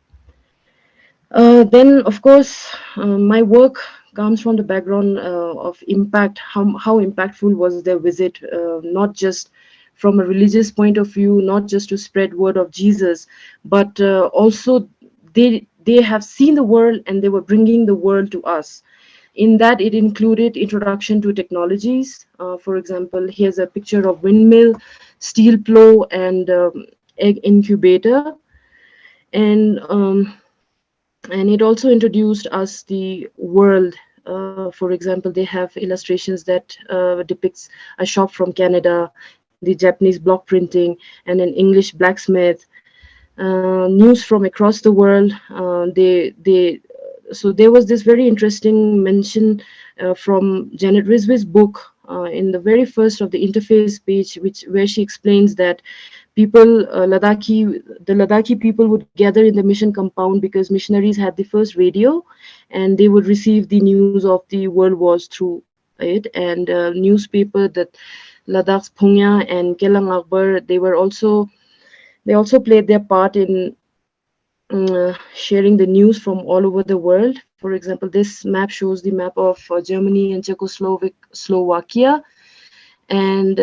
Then, of course, my work comes from the background of impact. How impactful was their visit? Not just from a religious point of view, not just to spread word of Jesus, but also they have seen the world and they were bringing the world to us. In that, it included introduction to technologies. For example, here's a picture of windmill, steel plow, and egg incubator, and it also introduced us the world. For example, they have illustrations that depicts a shop from Canada, the Japanese block printing, and an English blacksmith. News from across the world. They so there was this very interesting mention from Janet Rizvi's book in the very first of the interface page, which where she explains that the Ladakhi people would gather in the mission compound because missionaries had the first radio, and they would receive the news of the world wars through it, and newspaper that Ladakh's Phungya and Kelang Akbar, they also played their part in sharing the news from all over the world. For example, this map shows the map of Germany and Czechoslovakia, and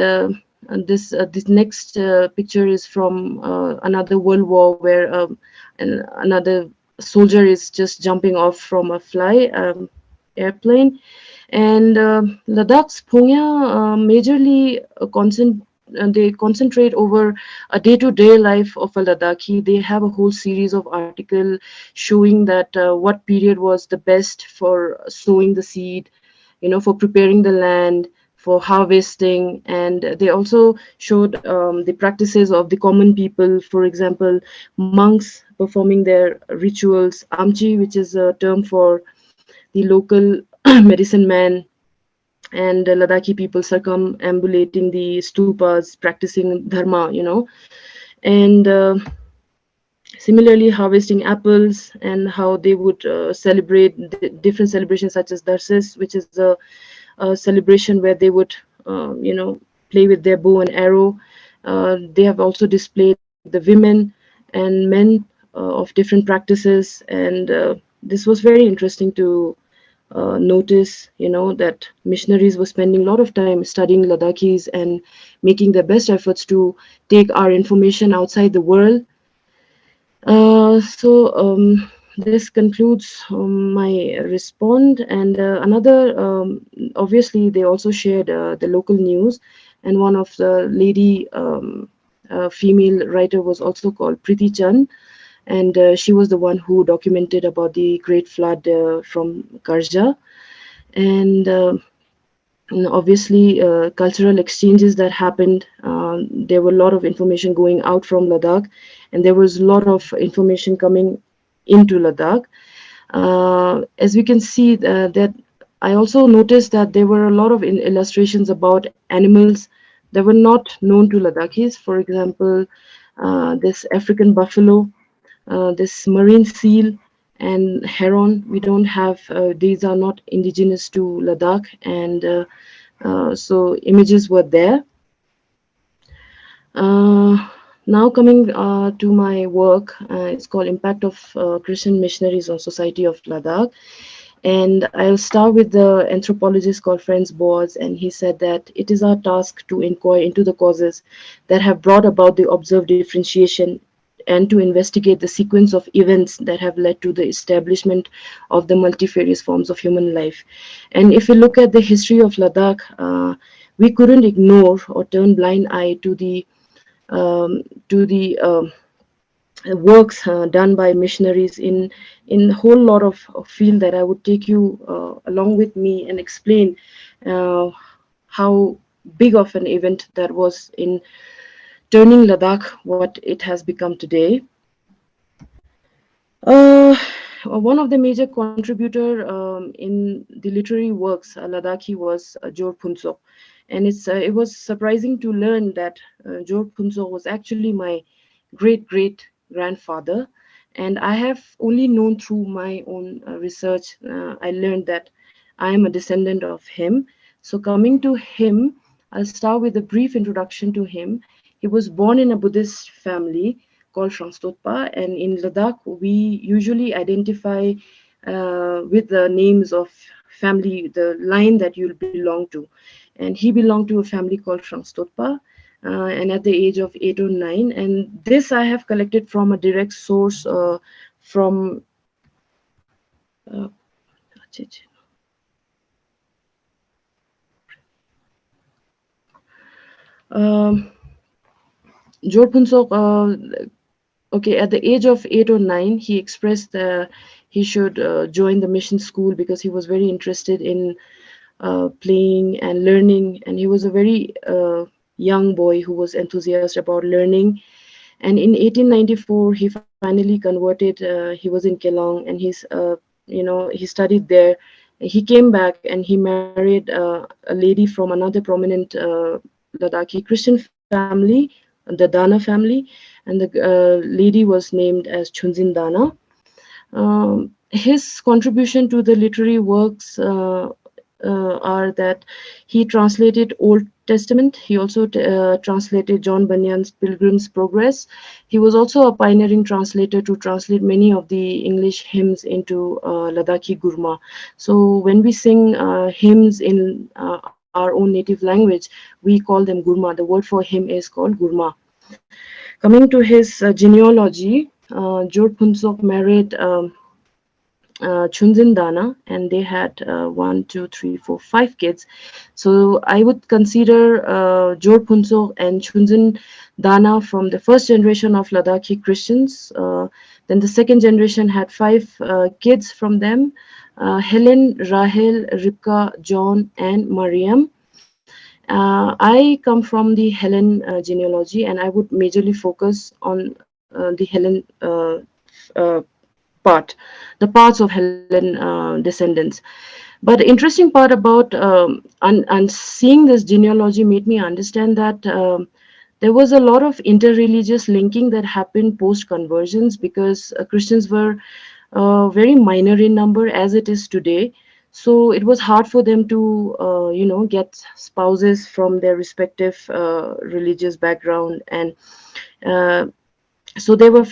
this next picture is from another world war where another soldier is just jumping off from a airplane. And Ladakh's Phungya majorly they concentrate over a day-to-day life of a Ladakhi. They have a whole series of articles showing that what period was the best for sowing the seed, for preparing the land, for harvesting, and they also showed the practices of the common people. For example, monks performing their rituals, amchi, which is a term for the local medicine man, and the Ladakhi people circumambulating the stupas, practicing dharma, and similarly harvesting apples, and how they would celebrate different celebrations such as Darsis, which is a celebration where they would, play with their bow and arrow. They have also displayed the women and men of different practices, and this was very interesting to notice, that missionaries were spending a lot of time studying Ladakhis and making their best efforts to take our information outside the world. This concludes my response. And another, obviously, they also shared the local news, and one of the lady female writer was also called Priti Chand, and she was the one who documented about the great flood from Karja, and obviously cultural exchanges that happened. There were a lot of information going out from Ladakh, and there was a lot of information coming into Ladakh. As we can see, that I also noticed that there were a lot of illustrations about animals that were not known to Ladakhis. For example, this African buffalo, this marine seal, and heron. We don't have; these are not indigenous to Ladakh, and so images were there. Now coming to my work, it's called Impact of Christian Missionaries on Society of Ladakh. And I'll start with the anthropologist called Franz Boas, and he said that it is our task to inquire into the causes that have brought about the observed differentiation, and to investigate the sequence of events that have led to the establishment of the multifarious forms of human life. And if we look at the history of Ladakh, we couldn't ignore or turn blind eye to the to the works done by missionaries in a whole lot of field that I would take you along with me and explain uh, how big of an event that was in turning Ladakh what it has become today. Uh, One of the major contributor in the literary works Ladakhi was Jor Phuntsok, and it was surprising to learn that Jor Phuntsok was actually my great great grandfather, and I have only known through my own research. I learned that I am a descendant of him. So coming to him, I'll start with a brief introduction to him. He was born in a Buddhist family called Shrangstotpa, and in Ladakh, we usually identify with the names of family, the line that you'll belong to. And he belonged to a family called Shrangstotpa, and at the age of 8 or 9. And this I have collected from a direct source from. Uh, um, Jorpunsok, okay, at the age of 8 or 9, he expressed he should join the mission school because he was very interested in playing and learning, and he was a very young boy who was enthusiastic about learning. And in 1894, he finally converted. He was in Kelong, and he studied there. He came back and he married a lady from another prominent Ladakhi Christian family, the Dana family, and the lady was named as Chunzin Dana. His contribution to the literary works are that he translated Old Testament. He also translated John Bunyan's Pilgrim's Progress. He was also a pioneering translator to translate many of the English hymns into Ladakhi Gurma. So when we sing hymns in our own native language, we call them Gurma. The word for hymn is called Gurma. Coming to his genealogy, Jor Phuntsok married Chunzin Dana, and they had 1, 2, 3, 4, 5 kids. So I would consider Jor Phuntsok and Chunzin Dana from the first generation of Ladakhi Christians. Then the second generation had 5 kids from them: Helen, Rahel, Ribka, John, and Mariam. I come from the Helen genealogy, and I would majorly focus on the Helen uh, part, the parts of Helen descendants. But the interesting part about and seeing this genealogy made me understand that there was a lot of interreligious linking that happened post conversions, because Christians were very minor in number as it is today. So it was hard for them to, get spouses from their respective religious background, and uh, so they were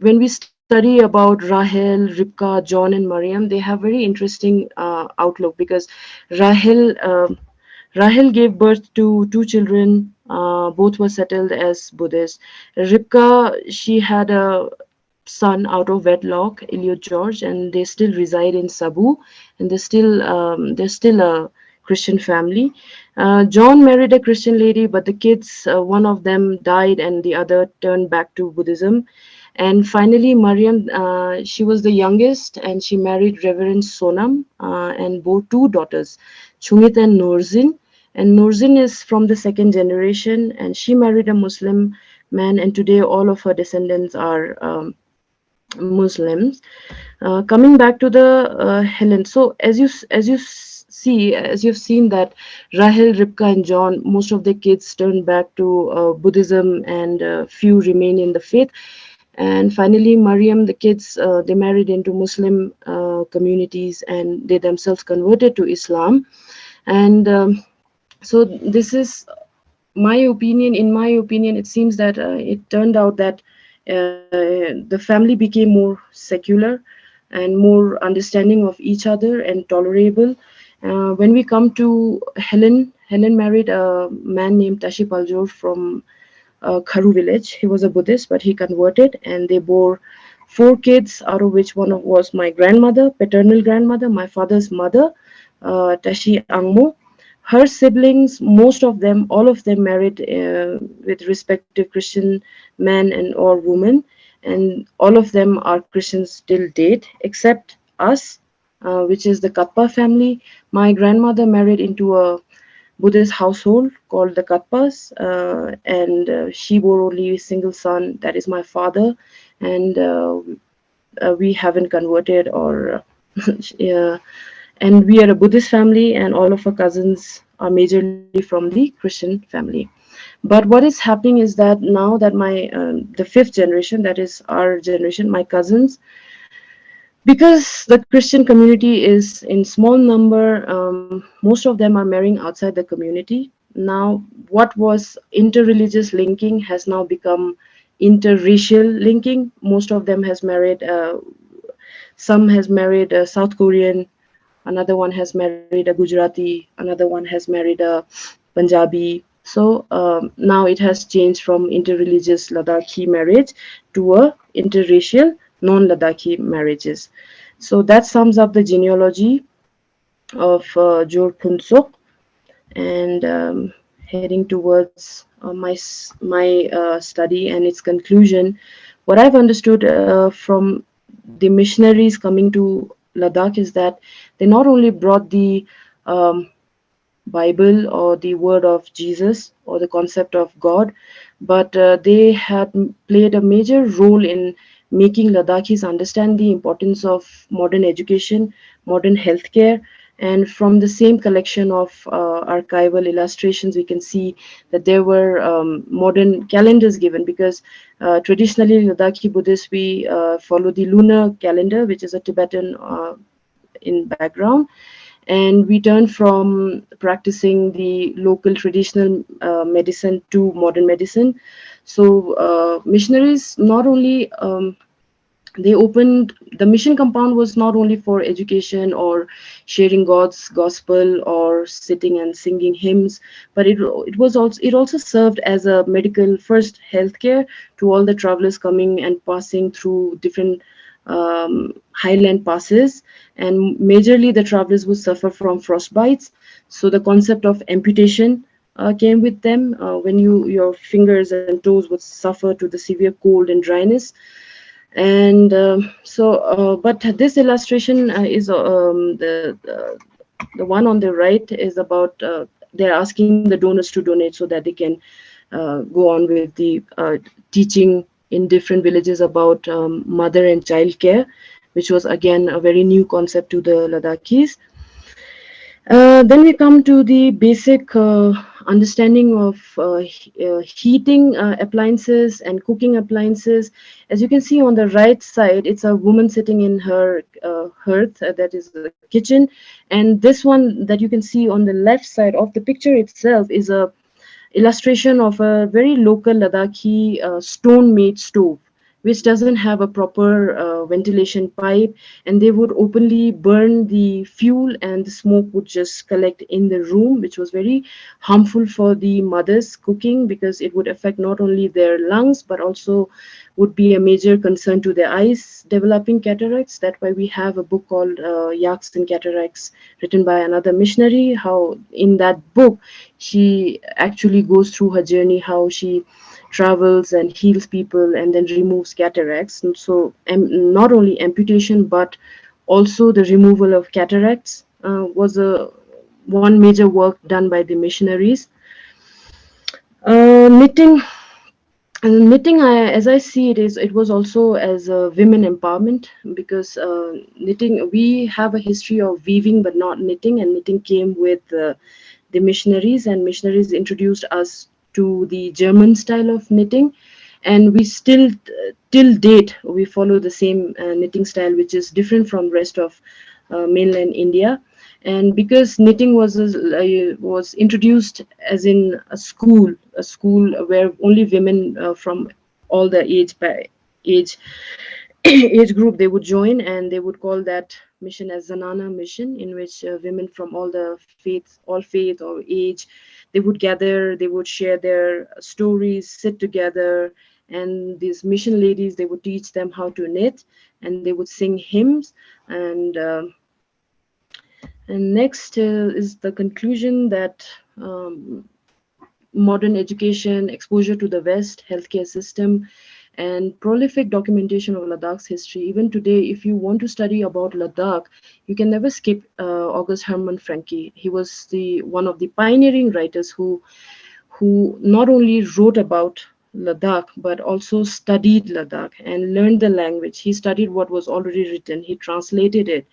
when we study about Rahel, Ribka, John, and Mariam, they have very interesting outlook, because Rahel Rahel gave birth to 2 children. Both were settled as Buddhists. Ribka, she had a son out of wedlock, Eliot George, and they still reside in Sabu, and they're still a Christian family. John married a Christian lady, but the kids, one of them died, and the other turned back to Buddhism. And finally, Mariam, she was the youngest, and she married Reverend Sonam and bore 2 daughters, Chungit and Norzin. And Norzin is from the second generation, and she married a Muslim man, and today all of her descendants are Muslims. Coming back to the Helen, so as you've seen that Rahel, Ribka, and John, most of the kids turned back to Buddhism, and few remain in the faith. And finally, Mariam, the kids, they married into Muslim communities, and they themselves converted to Islam. And so this is my opinion. In my opinion, it seems that it turned out that the family became more secular and more understanding of each other and tolerable. When we come to Helen married a man named Tashi Paljor from Kharu village. He was a Buddhist, but he converted, and they bore 4 kids, out of which was my grandmother, paternal grandmother, my father's mother, Tashi Angmo. her siblings, most of them, all of them married with respective Christian men and or women, and all of them are Christians till date, except us, which is the Kappa family. My grandmother married into a Buddhist household called the Kappas, and she bore only a single son, that is my father, and we haven't converted or yeah, and we are a Buddhist family, and all of our cousins are majorly from the Christian family. But what is happening is that now that my the fifth generation, that is our generation, my cousins, because the Christian community is in small number, most of them are marrying outside the community. Now, what was interreligious linking has now become interracial linking. Most of them has married. Some has married a South Korean, another one has married a Gujarati, another one has married a Punjabi. So now it has changed from interreligious Ladakhi marriage to a interracial non-Ladakhi marriages. So that sums up the genealogy of Jor Kunsuk, and heading towards my study and its conclusion. What I've understood from the missionaries coming to Ladakh is that they not only brought the um, Bible or the word of Jesus or the concept of God, but they had played a major role in making Ladakhis understand the importance of modern education, modern healthcare. And from the same collection of archival illustrations, we can see that there were modern calendars given, because traditionally Ladakhi Buddhists, we follow the lunar calendar, which is a Tibetan in background, and we turn from practicing the local traditional medicine to modern medicine. So missionaries not only they opened the mission compound was not only for education or sharing God's gospel or sitting and singing hymns, but it also served as a medical first healthcare to all the travelers coming and passing through different highland passes, and majorly the travelers would suffer from frostbites. So the concept of amputation came with them, when your fingers and toes would suffer to the severe cold and dryness. And but this illustration is the one on the right is about they're asking the donors to donate so that they can go on with the teaching in different villages about mother and child care, which was again a very new concept to the Ladakhis. Then we come to the basic understanding of heating appliances and cooking appliances. As you can see on the right side, it's a woman sitting in her hearth, that is a kitchen. And this one that you can see on the left side of the picture itself is a illustration of a very local Ladakhi stone-made stove, which doesn't have a proper ventilation pipe, and they would openly burn the fuel, and the smoke would just collect in the room, which was very harmful for the mothers cooking, because it would affect not only their lungs but also would be a major concern to their eyes developing cataracts. That's why we have a book called Yaks and Cataracts, written by another missionary. How in that book she actually goes through her journey, how she travels and heals people and then removes cataracts. And so not only amputation but also the removal of cataracts was a one major work done by the missionaries. Knitting, knitting, as I see it, is it was also as a women empowerment, because knitting, we have a history of weaving but not knitting, and knitting came with the missionaries, and missionaries introduced us to the German style of knitting, and we still till date we follow the same knitting style, which is different from rest of mainland India. And because knitting was introduced as in a school where only women from all the age age group they would join, and they would call that mission as Zanana mission, in which women from all faith or age, they would gather, they would share their stories, sit together, and these mission ladies, they would teach them how to knit, and they would sing hymns. And And next is the conclusion that modern education, exposure to the West, healthcare system, and prolific documentation of Ladakh's history. Even today, if you want to study about Ladakh, you can never skip August Hermann Franke. He was the one of the pioneering writers who not only wrote about Ladakh but also studied Ladakh and learned the language. He studied what was already written. He translated it,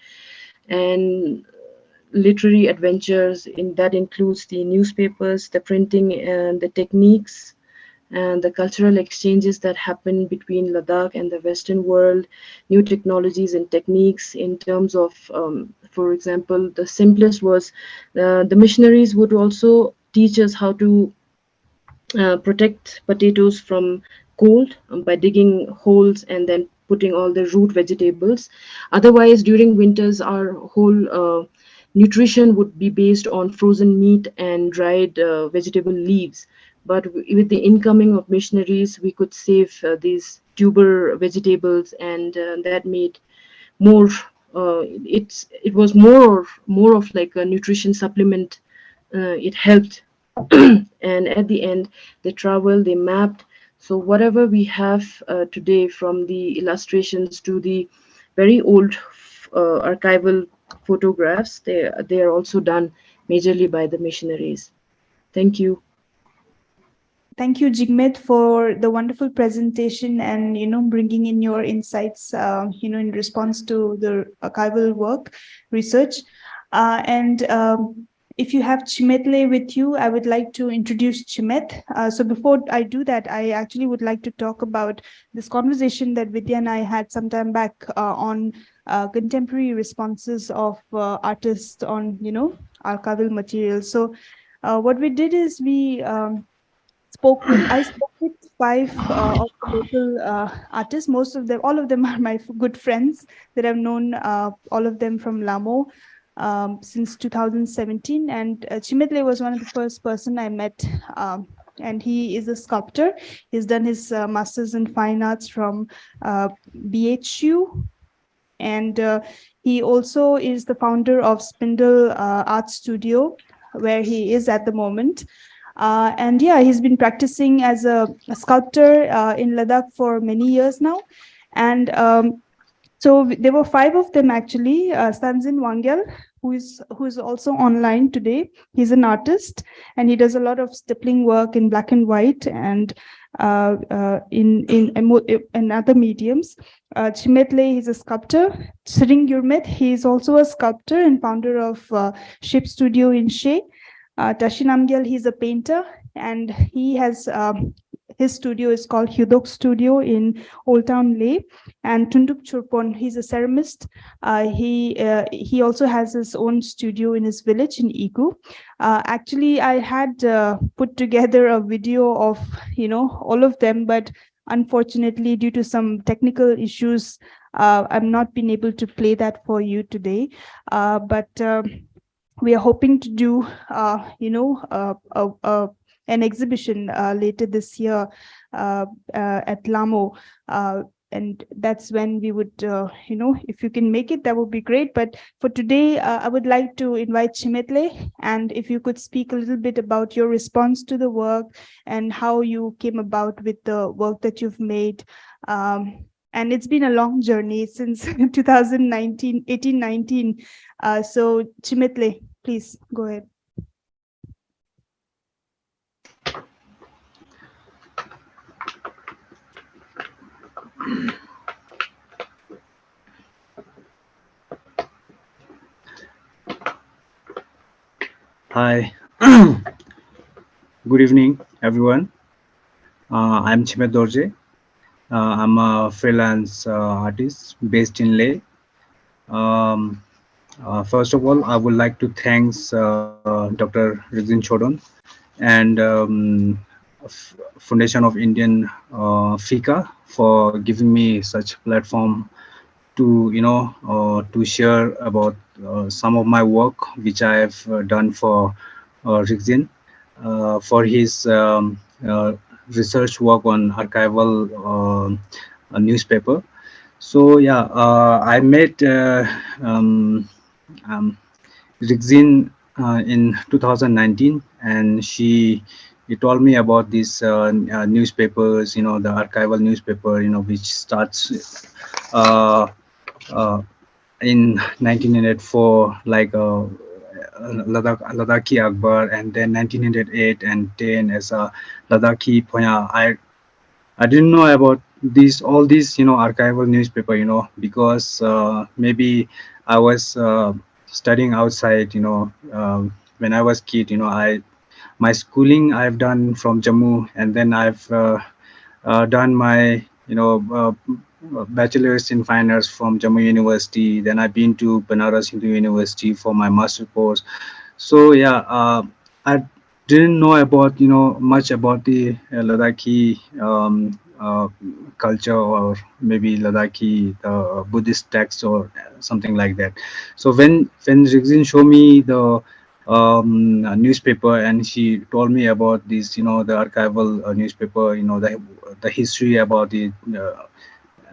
and literary adventures in that includes the newspapers, the printing, and the techniques and the cultural exchanges that happen between Ladakh and the Western world, new technologies and techniques in terms of, for example, the simplest was the missionaries would also teach us how to protect potatoes from cold by digging holes and then putting all the root vegetables. Otherwise, during winters, our whole nutrition would be based on frozen meat and dried vegetable leaves. But with the incoming of missionaries, we could save these tuber vegetables, and that made more. It was more of like a nutrition supplement. It helped, and at the end they traveled, they mapped. So whatever we have today, from the illustrations to the very old archival photographs, they are also done majorly by the missionaries. Thank you. Thank you, Jigmet, for the wonderful presentation and, bringing in your insights, in response to the archival work, research. And if you have Chimetle with you, I would like to introduce Chimet. So before I do that, I actually would like to talk about this conversation that Vidya and I had some time back on contemporary responses of artists on, archival materials. So what we did is we I spoke with 5 of the local artists. Most of them, all of them are my good friends that I've known, all of them from Lamo since 2017. And Chimetle was one of the first person I met. And he is a sculptor. He's done his master's in fine arts from BHU. And he also is the founder of Spindle Art Studio, where he is at the moment. And yeah, he's been practicing as a sculptor in Ladakh for many years now. And so there were 5 of them actually. Sanzin Wangyal, who is also online today. He's an artist and he does a lot of stippling work in black and white and in other mediums. Chimetle, he's a sculptor. Sring Yurmet, he is also a sculptor and founder of Ship Studio in Shea. Tashin Amgyal, he's a painter, and he has his studio is called Hudok Studio in Old Town Leh. And Tunduk Churpon, he's a ceramist. He also has his own studio in his village in Igu. Actually, I had put together a video of all of them, but unfortunately, due to some technical issues, I'm not been able to play that for you today. But we are hoping to do, an exhibition later this year at Lamo. And that's when we would, if you can make it, that would be great. But for today, I would like to invite Chimetle. And if you could speak a little bit about your response to the work and how you came about with the work that you've made. And it's been a long journey since 2019, 18, 19. So Chimetle, please go ahead. Hi, good evening, everyone. I'm Chimet Dorje. I'm a freelance artist based in Leh. First of all, I would like to thank Dr. Rigzin Chodon and Foundation of Indian FICA for giving me such platform to to share about some of my work which I have done for Rigzin for his research work on archival newspaper. So yeah, I met um, Rigzin in 2019, and he told me about these newspapers, the archival newspaper, which starts uh, uh, in 1904, like Ladakhi Akbar, and then 1908 and 10 as a Ladakhi Poya. I didn't know about these all these archival newspaper, because maybe I was studying outside, when I was kid, I my schooling I've done from Jammu, and then I've done my bachelor's in fine arts from Jammu University. Then I've been to Banaras Hindu University for my master course. So yeah, I didn't know about much about the Ladakhi culture, or maybe Ladakhi Buddhist text or something like that. So when Rigzin showed me the newspaper, and she told me about this, the archival newspaper, the history about it,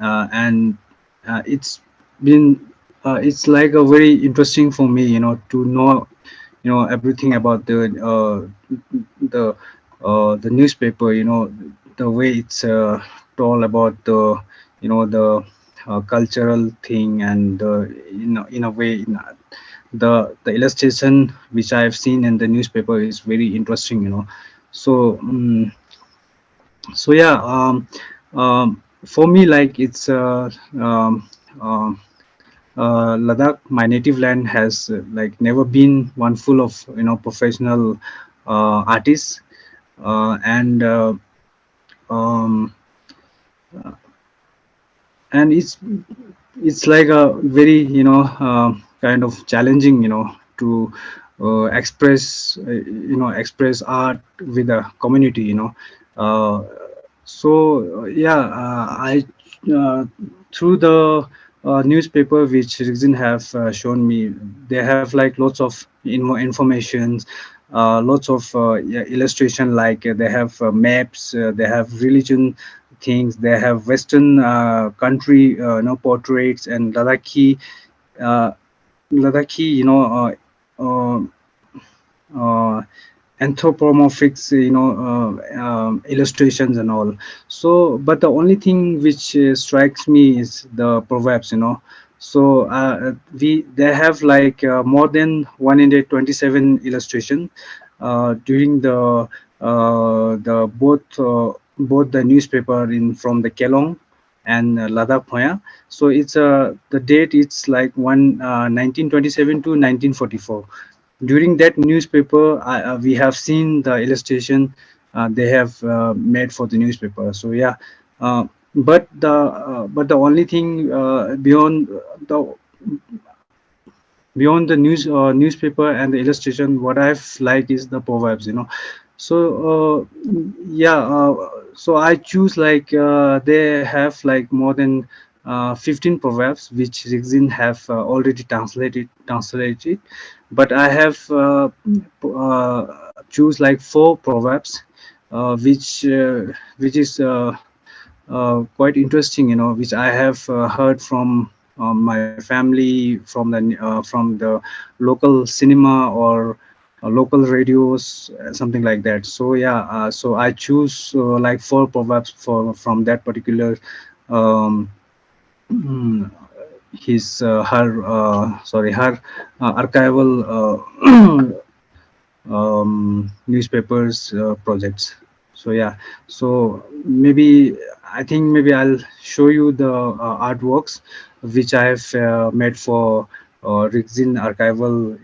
and it's been it's like a very interesting for me, to know everything about the newspaper, the way it's told about the the cultural thing, and in a way, the illustration which I have seen in the newspaper is very interesting, so yeah, for me, like, it's um, Ladakh, my native land, has like never been one full of professional artists, and um, it's like a very kind of challenging, to express art with the community, uh, so yeah, I uh, through the newspaper which Rigzin have shown me, they have like lots of informations, lots of yeah, illustration, like they have maps, they have religion things, they have Western country portraits, and uh, Ladakhi, uh, uh, anthropomorphics, illustrations and all. So but the only thing which strikes me is the proverbs, so we they have like more than 127 illustration during both the newspaper in from the Kelong and Ladakh Phoya. So it's the date, it's like 1927 to 1944. During that newspaper, we have seen the illustration they have made for the newspaper. So yeah, uh, but the only thing the beyond the newspaper and the illustration, what I've like is the proverbs, so yeah, so I choose like they have like more than 15 proverbs which Rigzin have already translated, but I have choose like four proverbs which is quite interesting, which I have heard from my family, from the local cinema, or local radios, something like that. So yeah, so I choose like four proverbs for from that particular um, mm, his her sorry her archival newspapers projects. So yeah, so maybe I think maybe I'll show you the artworks which I have made for Rigzin archival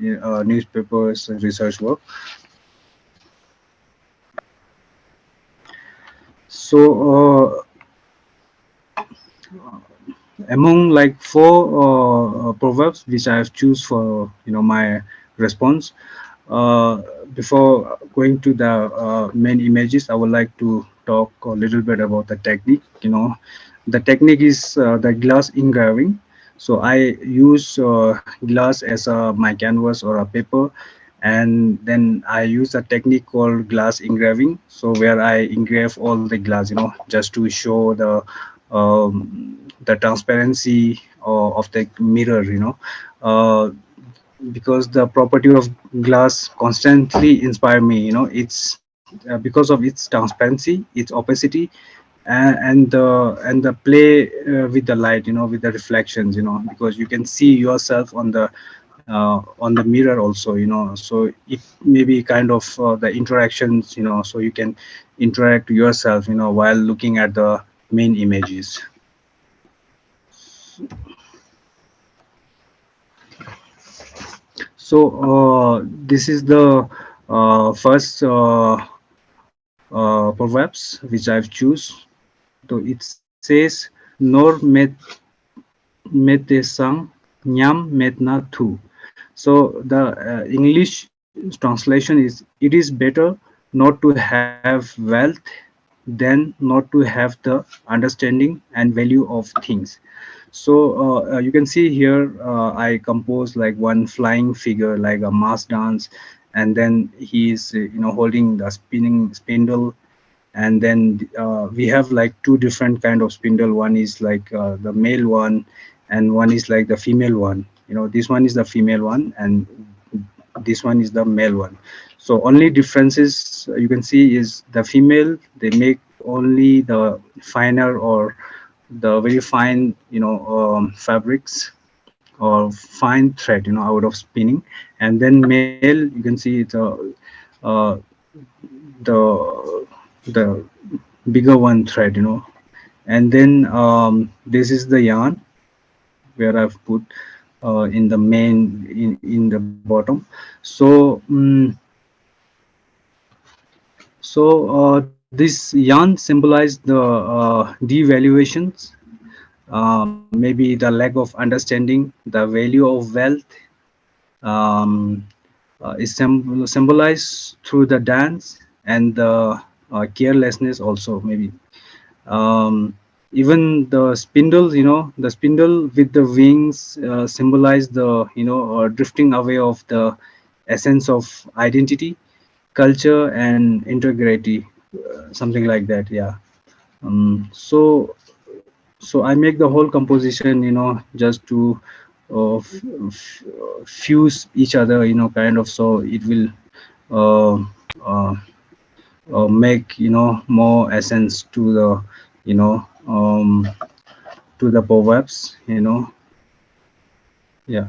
newspapers research work. So among like four proverbs which I have choose for my response, uh, before going to the main images, I would like to talk a little bit about the technique. The technique is the glass engraving. So I use glass as my canvas or a paper, and then I use a technique called glass engraving. So where I engrave all the glass, just to show the transparency of the mirror. Uh, because the property of glass constantly inspire me. It's because of its transparency, its opacity, and the play with the light, with the reflections, because you can see yourself on the mirror also, so it may be kind of the interactions, so you can interact yourself, while looking at the main images. So this is the first proverbs which I've choose. So it says, "Nor met sang nyam met na thu." So the English translation is, "It is better not to have wealth than not to have the understanding and value of things." So you can see here, I compose like one flying figure, like a mass dance, and then he is holding the spinning spindle, and then we have like two different kind of spindle. One is like the male one, and one is like the female one. This one is the female one, and this one is the male one. So only differences you can see is the female, they make only the finer or the very fine fabrics or fine thread out of spinning. And then male, you can see it's uh, the bigger one thread, and then this is the yarn where I've put in the main, in the bottom. So this yarn symbolized the devaluations, maybe the lack of understanding the value of wealth, um, is symbolized through the dance and the carelessness also, maybe. Even the spindle, the spindle with the wings symbolize the drifting away of the essence of identity, culture, and integrity, something like that. Yeah. So I make the whole composition, just to fuse each other, kind of, so it will uh, uh, make more essence to the you know to the proverbs, yeah.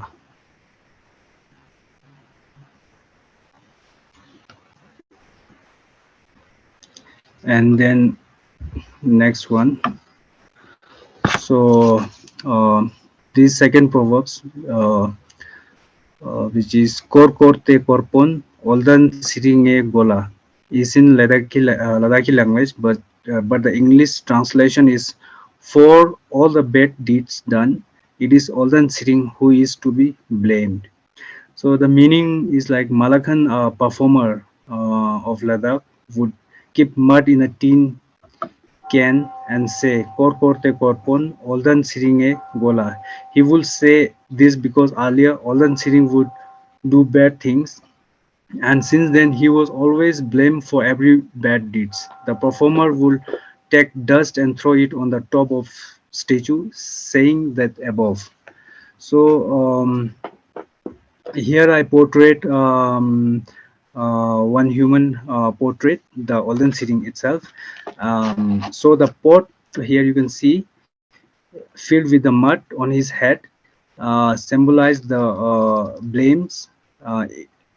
And then next one. So these second proverbs, which is kor korte korpon oldan siringe gola, is in Ladakhi language, but the English translation is, "For all the bad deeds done, it is oldan siring who is to be blamed." So the meaning is like Malakhan, a performer of Ladakh, would keep mud in a tin can and say, "Kor korte korpon oldan siringe gola." He would say this because earlier oldan siring would do bad things, and since then he was always blamed for every bad deeds. The performer would take dust and throw it on the top of statue, saying that above. So here I portrait one human portrait, the olden sitting itself. So the pot here you can see filled with the mud on his head symbolize the blames, uh,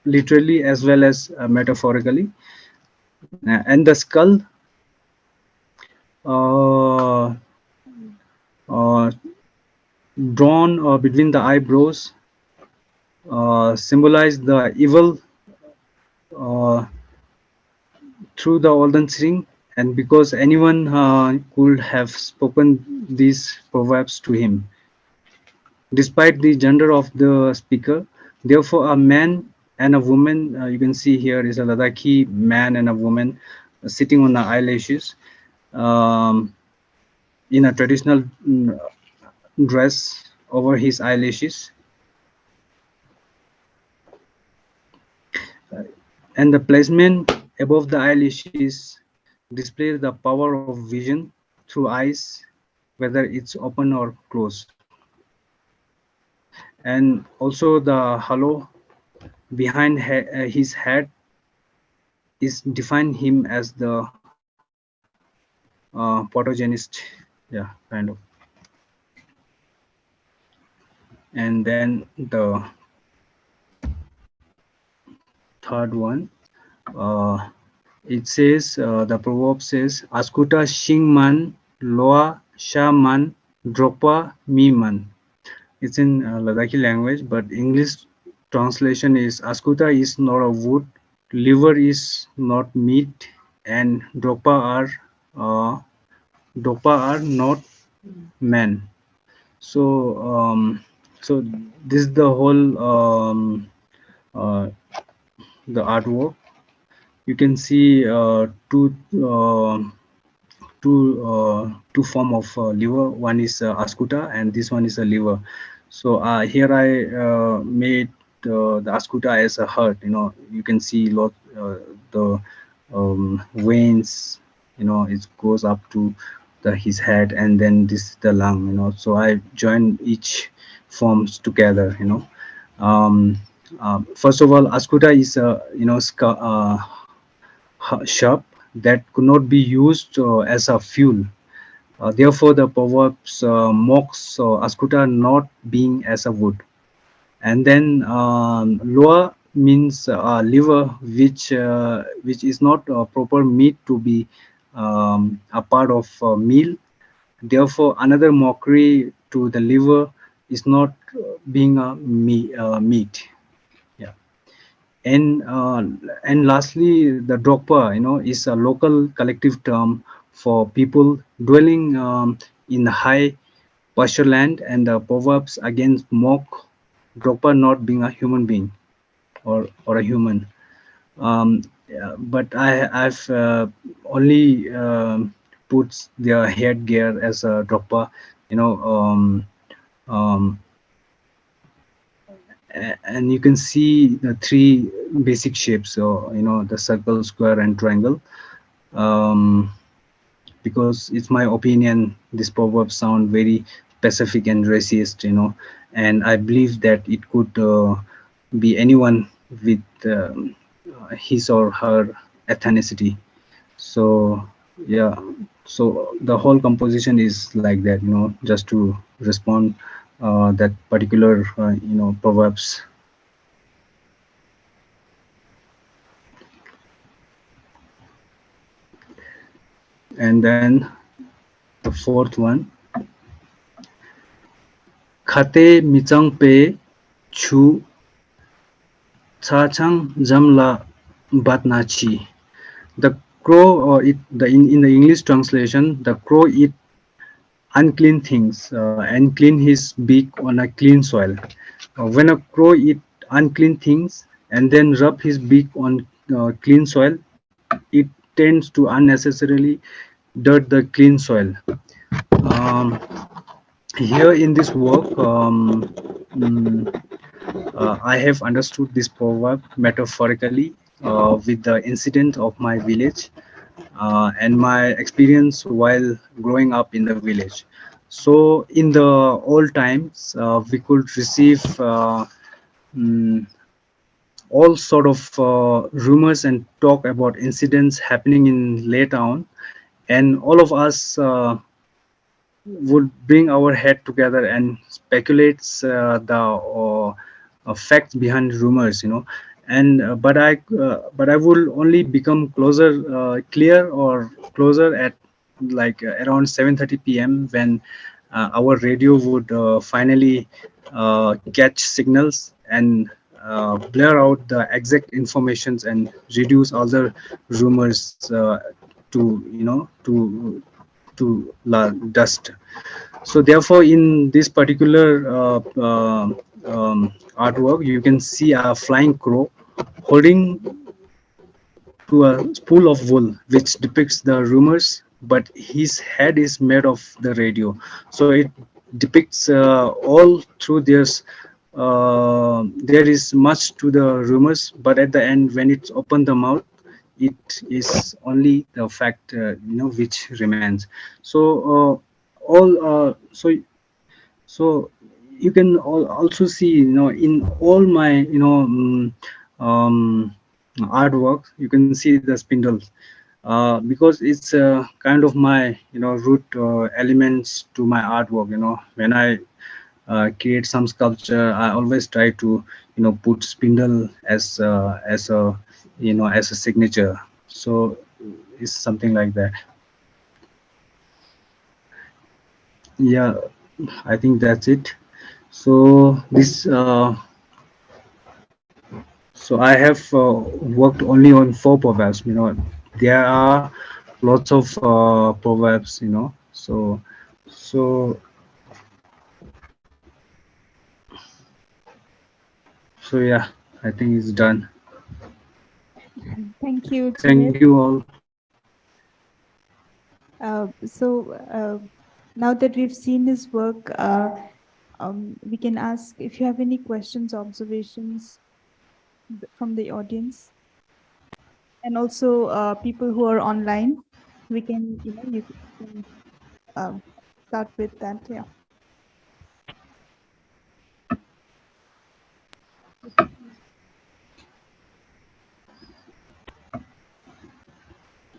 literally as well as metaphorically. And the skull, uh, uh, drawn between the eyebrows, symbolize the evil uh, through the olden string, and because anyone could have spoken these proverbs to him, despite the gender of the speaker. Therefore, a man and a woman, you can see here is a Ladakhi man and a woman sitting on the eyelashes, um, in a traditional dress over his eyelashes, and the placement above the eyelashes displays the power of vision through eyes, whether it's open or closed. and also the halo behind his head is define him as the protagonist. Yeah, kind of. And then the third one, uh, it says, the proverb says, Askuta Shingman Loa Shaman Dropa Miman. It's in Ladakhi language, but English translation is Askuta is not a wood, liver is not meat, and uh, Dropa are not men. So, so this is the whole uh, the artwork. You can see uh, two form of liver. One is ascuta, and this one is a liver. So here I made the ascuta as a heart. You know, you can see lot the veins. You know, it goes up to the his head, and then this is the lung. You know, so I join each forms together. You know, first of all, ascuta is a sharp that could not be used as a fuel. Therefore, the proverbs mocks askuta not being as a wood. And then loa means liver, which is not proper meat to be a part of meal. Therefore, another mockery to the liver is not being a meat. Yeah. And lastly, the Drokpa, you know, is a local collective term for people dwelling in high pasture land, and the proverbs against mock Drokpa not being a human being or a human. Yeah, but I've only put their headgear as a Drokpa, you know. Um, and you can see the three basic shapes, so you know, the circle, square, and triangle. um, because it's my opinion, this proverb sound very specific and racist, you know, and I believe that it could be anyone with his or her ethnicity. So yeah, so the whole composition is like that, you know, just to respond that particular proverbs. And then the fourth one, khate michang pe chu chachang jamla batnachi. The crow, or it the in the English translation, the crow eat unclean things and clean his beak on a clean soil. When a crow eat unclean things and then rub his beak on clean soil, it tends to unnecessarily dirt the clean soil. Um, Here in this work, mm, I have understood this proverb metaphorically with the incident of my village and my experience while growing up in the village. So, in the old times, we could receive mm, all sort of rumors and talk about incidents happening in Lay Town, and all of us would bring our head together and speculates the facts behind rumors, you know. And but I will only become clear or closer at like around 7:30 p.m. when our radio would finally catch signals and blur out the exact informations and reduce all the rumors to dust. So therefore, in this particular artwork, you can see a flying crow holding to a spool of wool, which depicts the rumors, but his head is made of the radio. So it depicts all through this. There is much to the rumors, but at the end, when it's opened the mouth, it is only the fact, which remains. So all so you can also see, in all my, um, artwork, you can see the spindles, because it's kind of my, root elements to my artwork. When I create some sculpture, I always try to, put spindle as a, as a signature. So it's something like that. Yeah, I think that's it. So this so I have worked only on 4 proverbs. There are lots of proverbs. So so yeah, I think it's done. Thank you, Thank Jimit. you all. Now that we've seen his work, we can ask if you have any questions, observations from the audience, and also people who are online. We can, you can start with that. Yeah.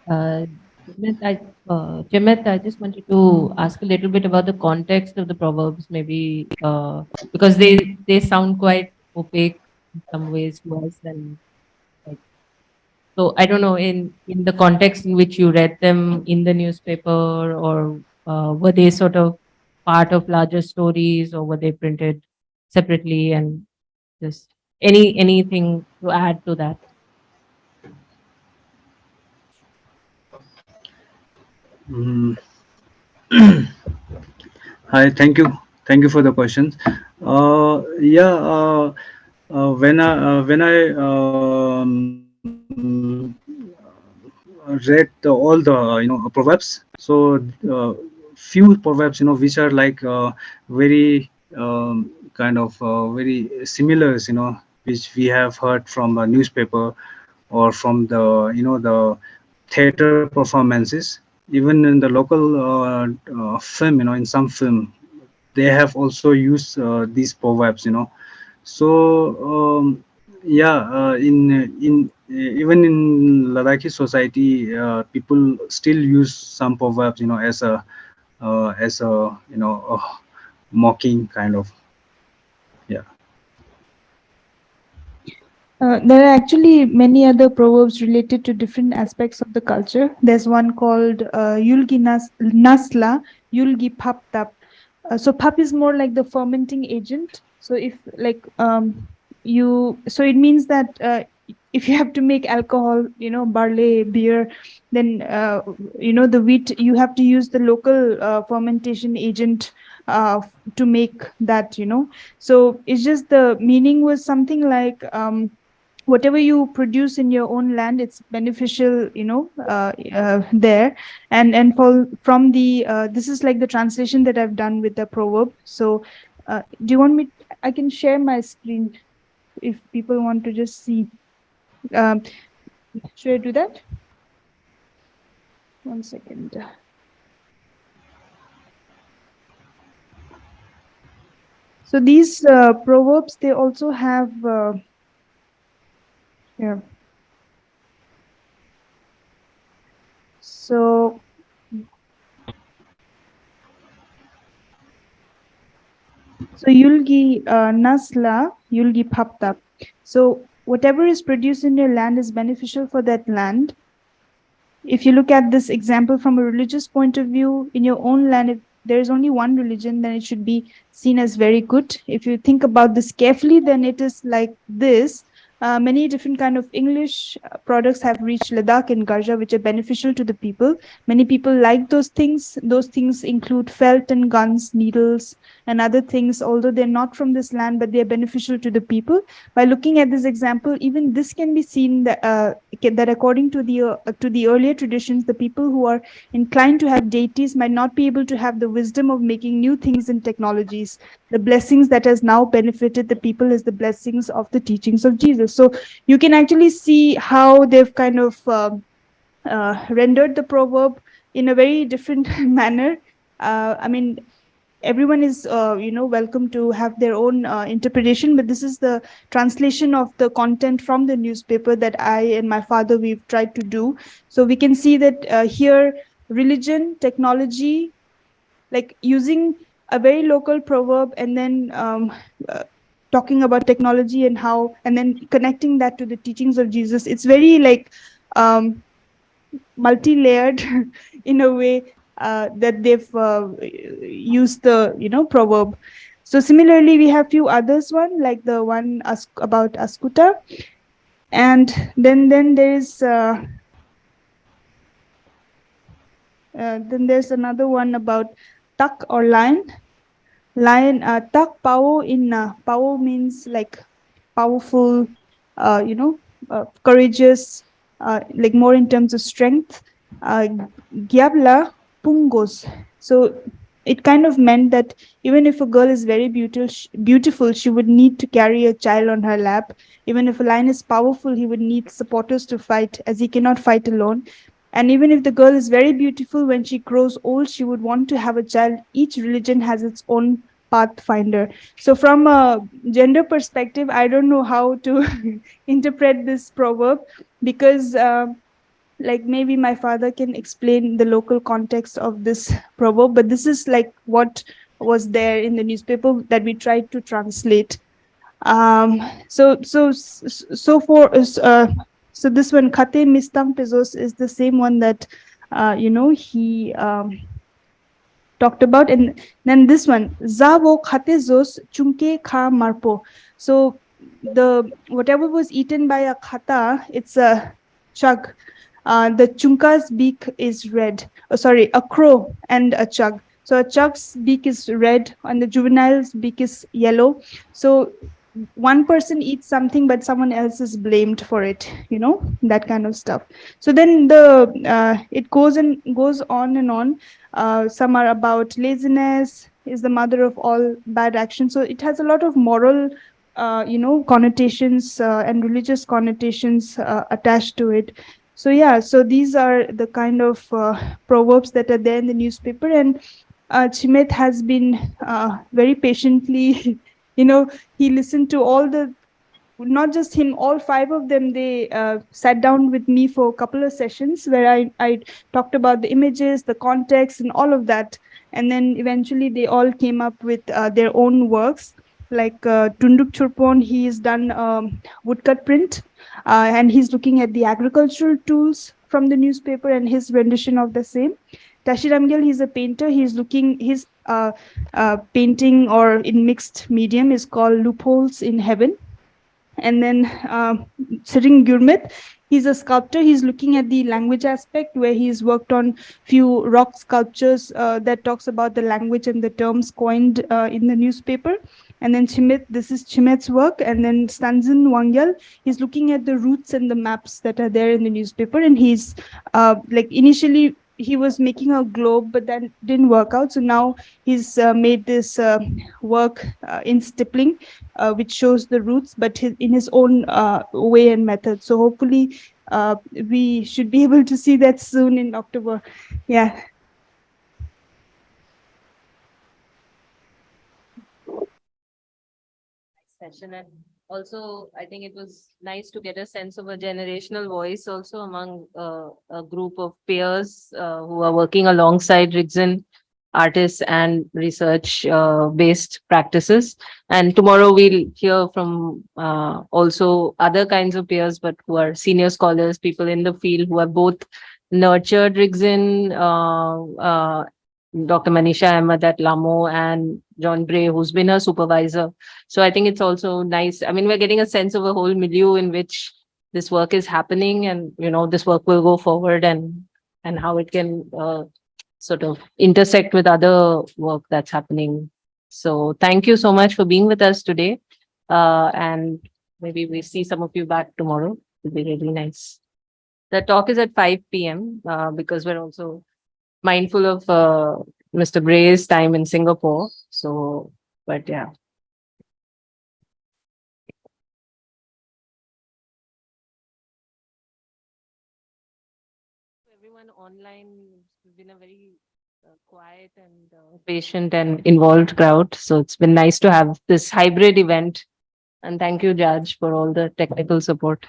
Uh, Jimit, I just wanted to ask a little bit about the context of the proverbs, maybe because they sound quite opaque in some ways to us, and like, so I don't know in the context in which you read them in the newspaper, or were they sort of part of larger stories, or were they printed separately, and just anything to add to that? Mm. Hi, thank you for the questions. Yeah, when I read all the proverbs, so few proverbs, which are like very kind of very similar, which we have heard from a newspaper or from the, the theater performances. Even in the local film, in some film, they have also used these proverbs. So yeah, in even in Ladakhi society, people still use some proverbs, as a, mocking kind of. Yeah. There are actually many other proverbs related to different aspects of the culture. There's one called Yulgi Nasla, Yulgi Paptap. So pap is more like the fermenting agent. So if like so it means that if you have to make alcohol, barley, beer, then the wheat, you have to use the local fermentation agent to make that. So it's just the meaning was something like whatever you produce in your own land, it's beneficial, there. And from the this is like the translation that I've done with the proverb. So do you want me, I can share my screen if people want to just see. um, should I do that? 1 second. So these proverbs, they also have here. So Yulgi Nasla, Yulgi Paptap. So whatever is produced in your land is beneficial for that land. If you look at this example from a religious point of view, in your own land, if there is only one religion, then it should be seen as very good. If you think about this carefully, then it is like this. Many different kind of English products have reached Ladakh and Garja, which are beneficial to the people. Many people like those things. Those things include felt and guns, needles, and other things, although they're not from this land, but they're beneficial to the people. By looking at this example, even this can be seen that according to the earlier traditions, the people who are inclined to have deities might not be able to have the wisdom of making new things and technologies. The blessings that has now benefited the people is the blessings of the teachings of Jesus. So you can actually see how they've kind of rendered the proverb in a very different manner. I mean, everyone is welcome to have their own interpretation, but this is the translation of the content from the newspaper that I and my father we've tried to do. So we can see that here religion, technology, like using a very local proverb, and then talking about technology and how, and then connecting that to the teachings of Jesus. It's very like multi-layered in a way that they've used the proverb. So similarly, we have few others, one like the one about Askuta, and then there's then there's another one about tak or lion. Tak pao in pao means like powerful, you know, courageous, like more in terms of strength. Gyabla pungos. So it kind of meant that even if a girl is very beautiful, she would need to carry a child on her lap. Even if a lion is powerful, he would need supporters to fight, as he cannot fight alone. And even if the girl is very beautiful, when she grows old, she would want to have a child. Each religion has its own pathfinder. So from a gender perspective, I don't know how to interpret this proverb, because like maybe my father can explain the local context of this proverb, but this is like what was there in the newspaper that we tried to translate. So for so this one Kate Mistang Pesos is the same one that he talked about. And then this one Zavo Kate Zos Chunke Kha Marpo. So the whatever was eaten by a khata, it's a chug. The chunka's beak is red. Oh, sorry, a crow and a chug. So a chug's beak is red and the juvenile's beak is yellow. So one person eats something, but someone else is blamed for it, that kind of stuff. So then it goes on and on. Some are about laziness is the mother of all bad action. So it has a lot of moral connotations and religious connotations attached to it. So yeah, so these are the kind of proverbs that are there in the newspaper. And Chimit has been very patiently he listened to all the, not just him, all five of them. They sat down with me for a couple of sessions where I talked about the images, the context, and all of that. And then eventually they all came up with their own works. Like Tunduk Churpon, he's done woodcut print, and he's looking at the agricultural tools from the newspaper and his rendition of the same. Tashiramgel, he's a painter. He's looking, his painting or in mixed medium is called Loopholes in Heaven. And then Sering Gurmit, he's a sculptor. He's looking at the language aspect, where he's worked on few rock sculptures that talks about the language and the terms coined in the newspaper. And then Chimit, this is Chimit's work. And then Stanzin Wangyal, he's looking at the routes and the maps that are there in the newspaper. And he's like initially he was making a globe, but that didn't work out. So now he's made this work in stippling, which shows the routes, but in his own way and method. So hopefully we should be able to see that soon in October. Yeah. Session. And also, I think it was nice to get a sense of a generational voice also among a group of peers who are working alongside Rigzin artists and research based practices. And tomorrow we'll hear from also other kinds of peers, but who are senior scholars, people in the field who have both nurtured Rigzin, Dr. Manisha Ahmed at Lamo, and John Bray, who's been a supervisor. So I think it's also nice. I mean, we're getting a sense of a whole milieu in which this work is happening, and this work will go forward, and how it can sort of intersect with other work that's happening. So thank you so much for being with us today, and maybe we see some of you back tomorrow. It'll be really nice. The talk is at 5 p.m. Because we're also mindful of Mr. Bray's time in Singapore. So, but yeah. Everyone online, it's been a very quiet and patient and involved crowd. So it's been nice to have this hybrid event. And thank you, Judge, for all the technical support.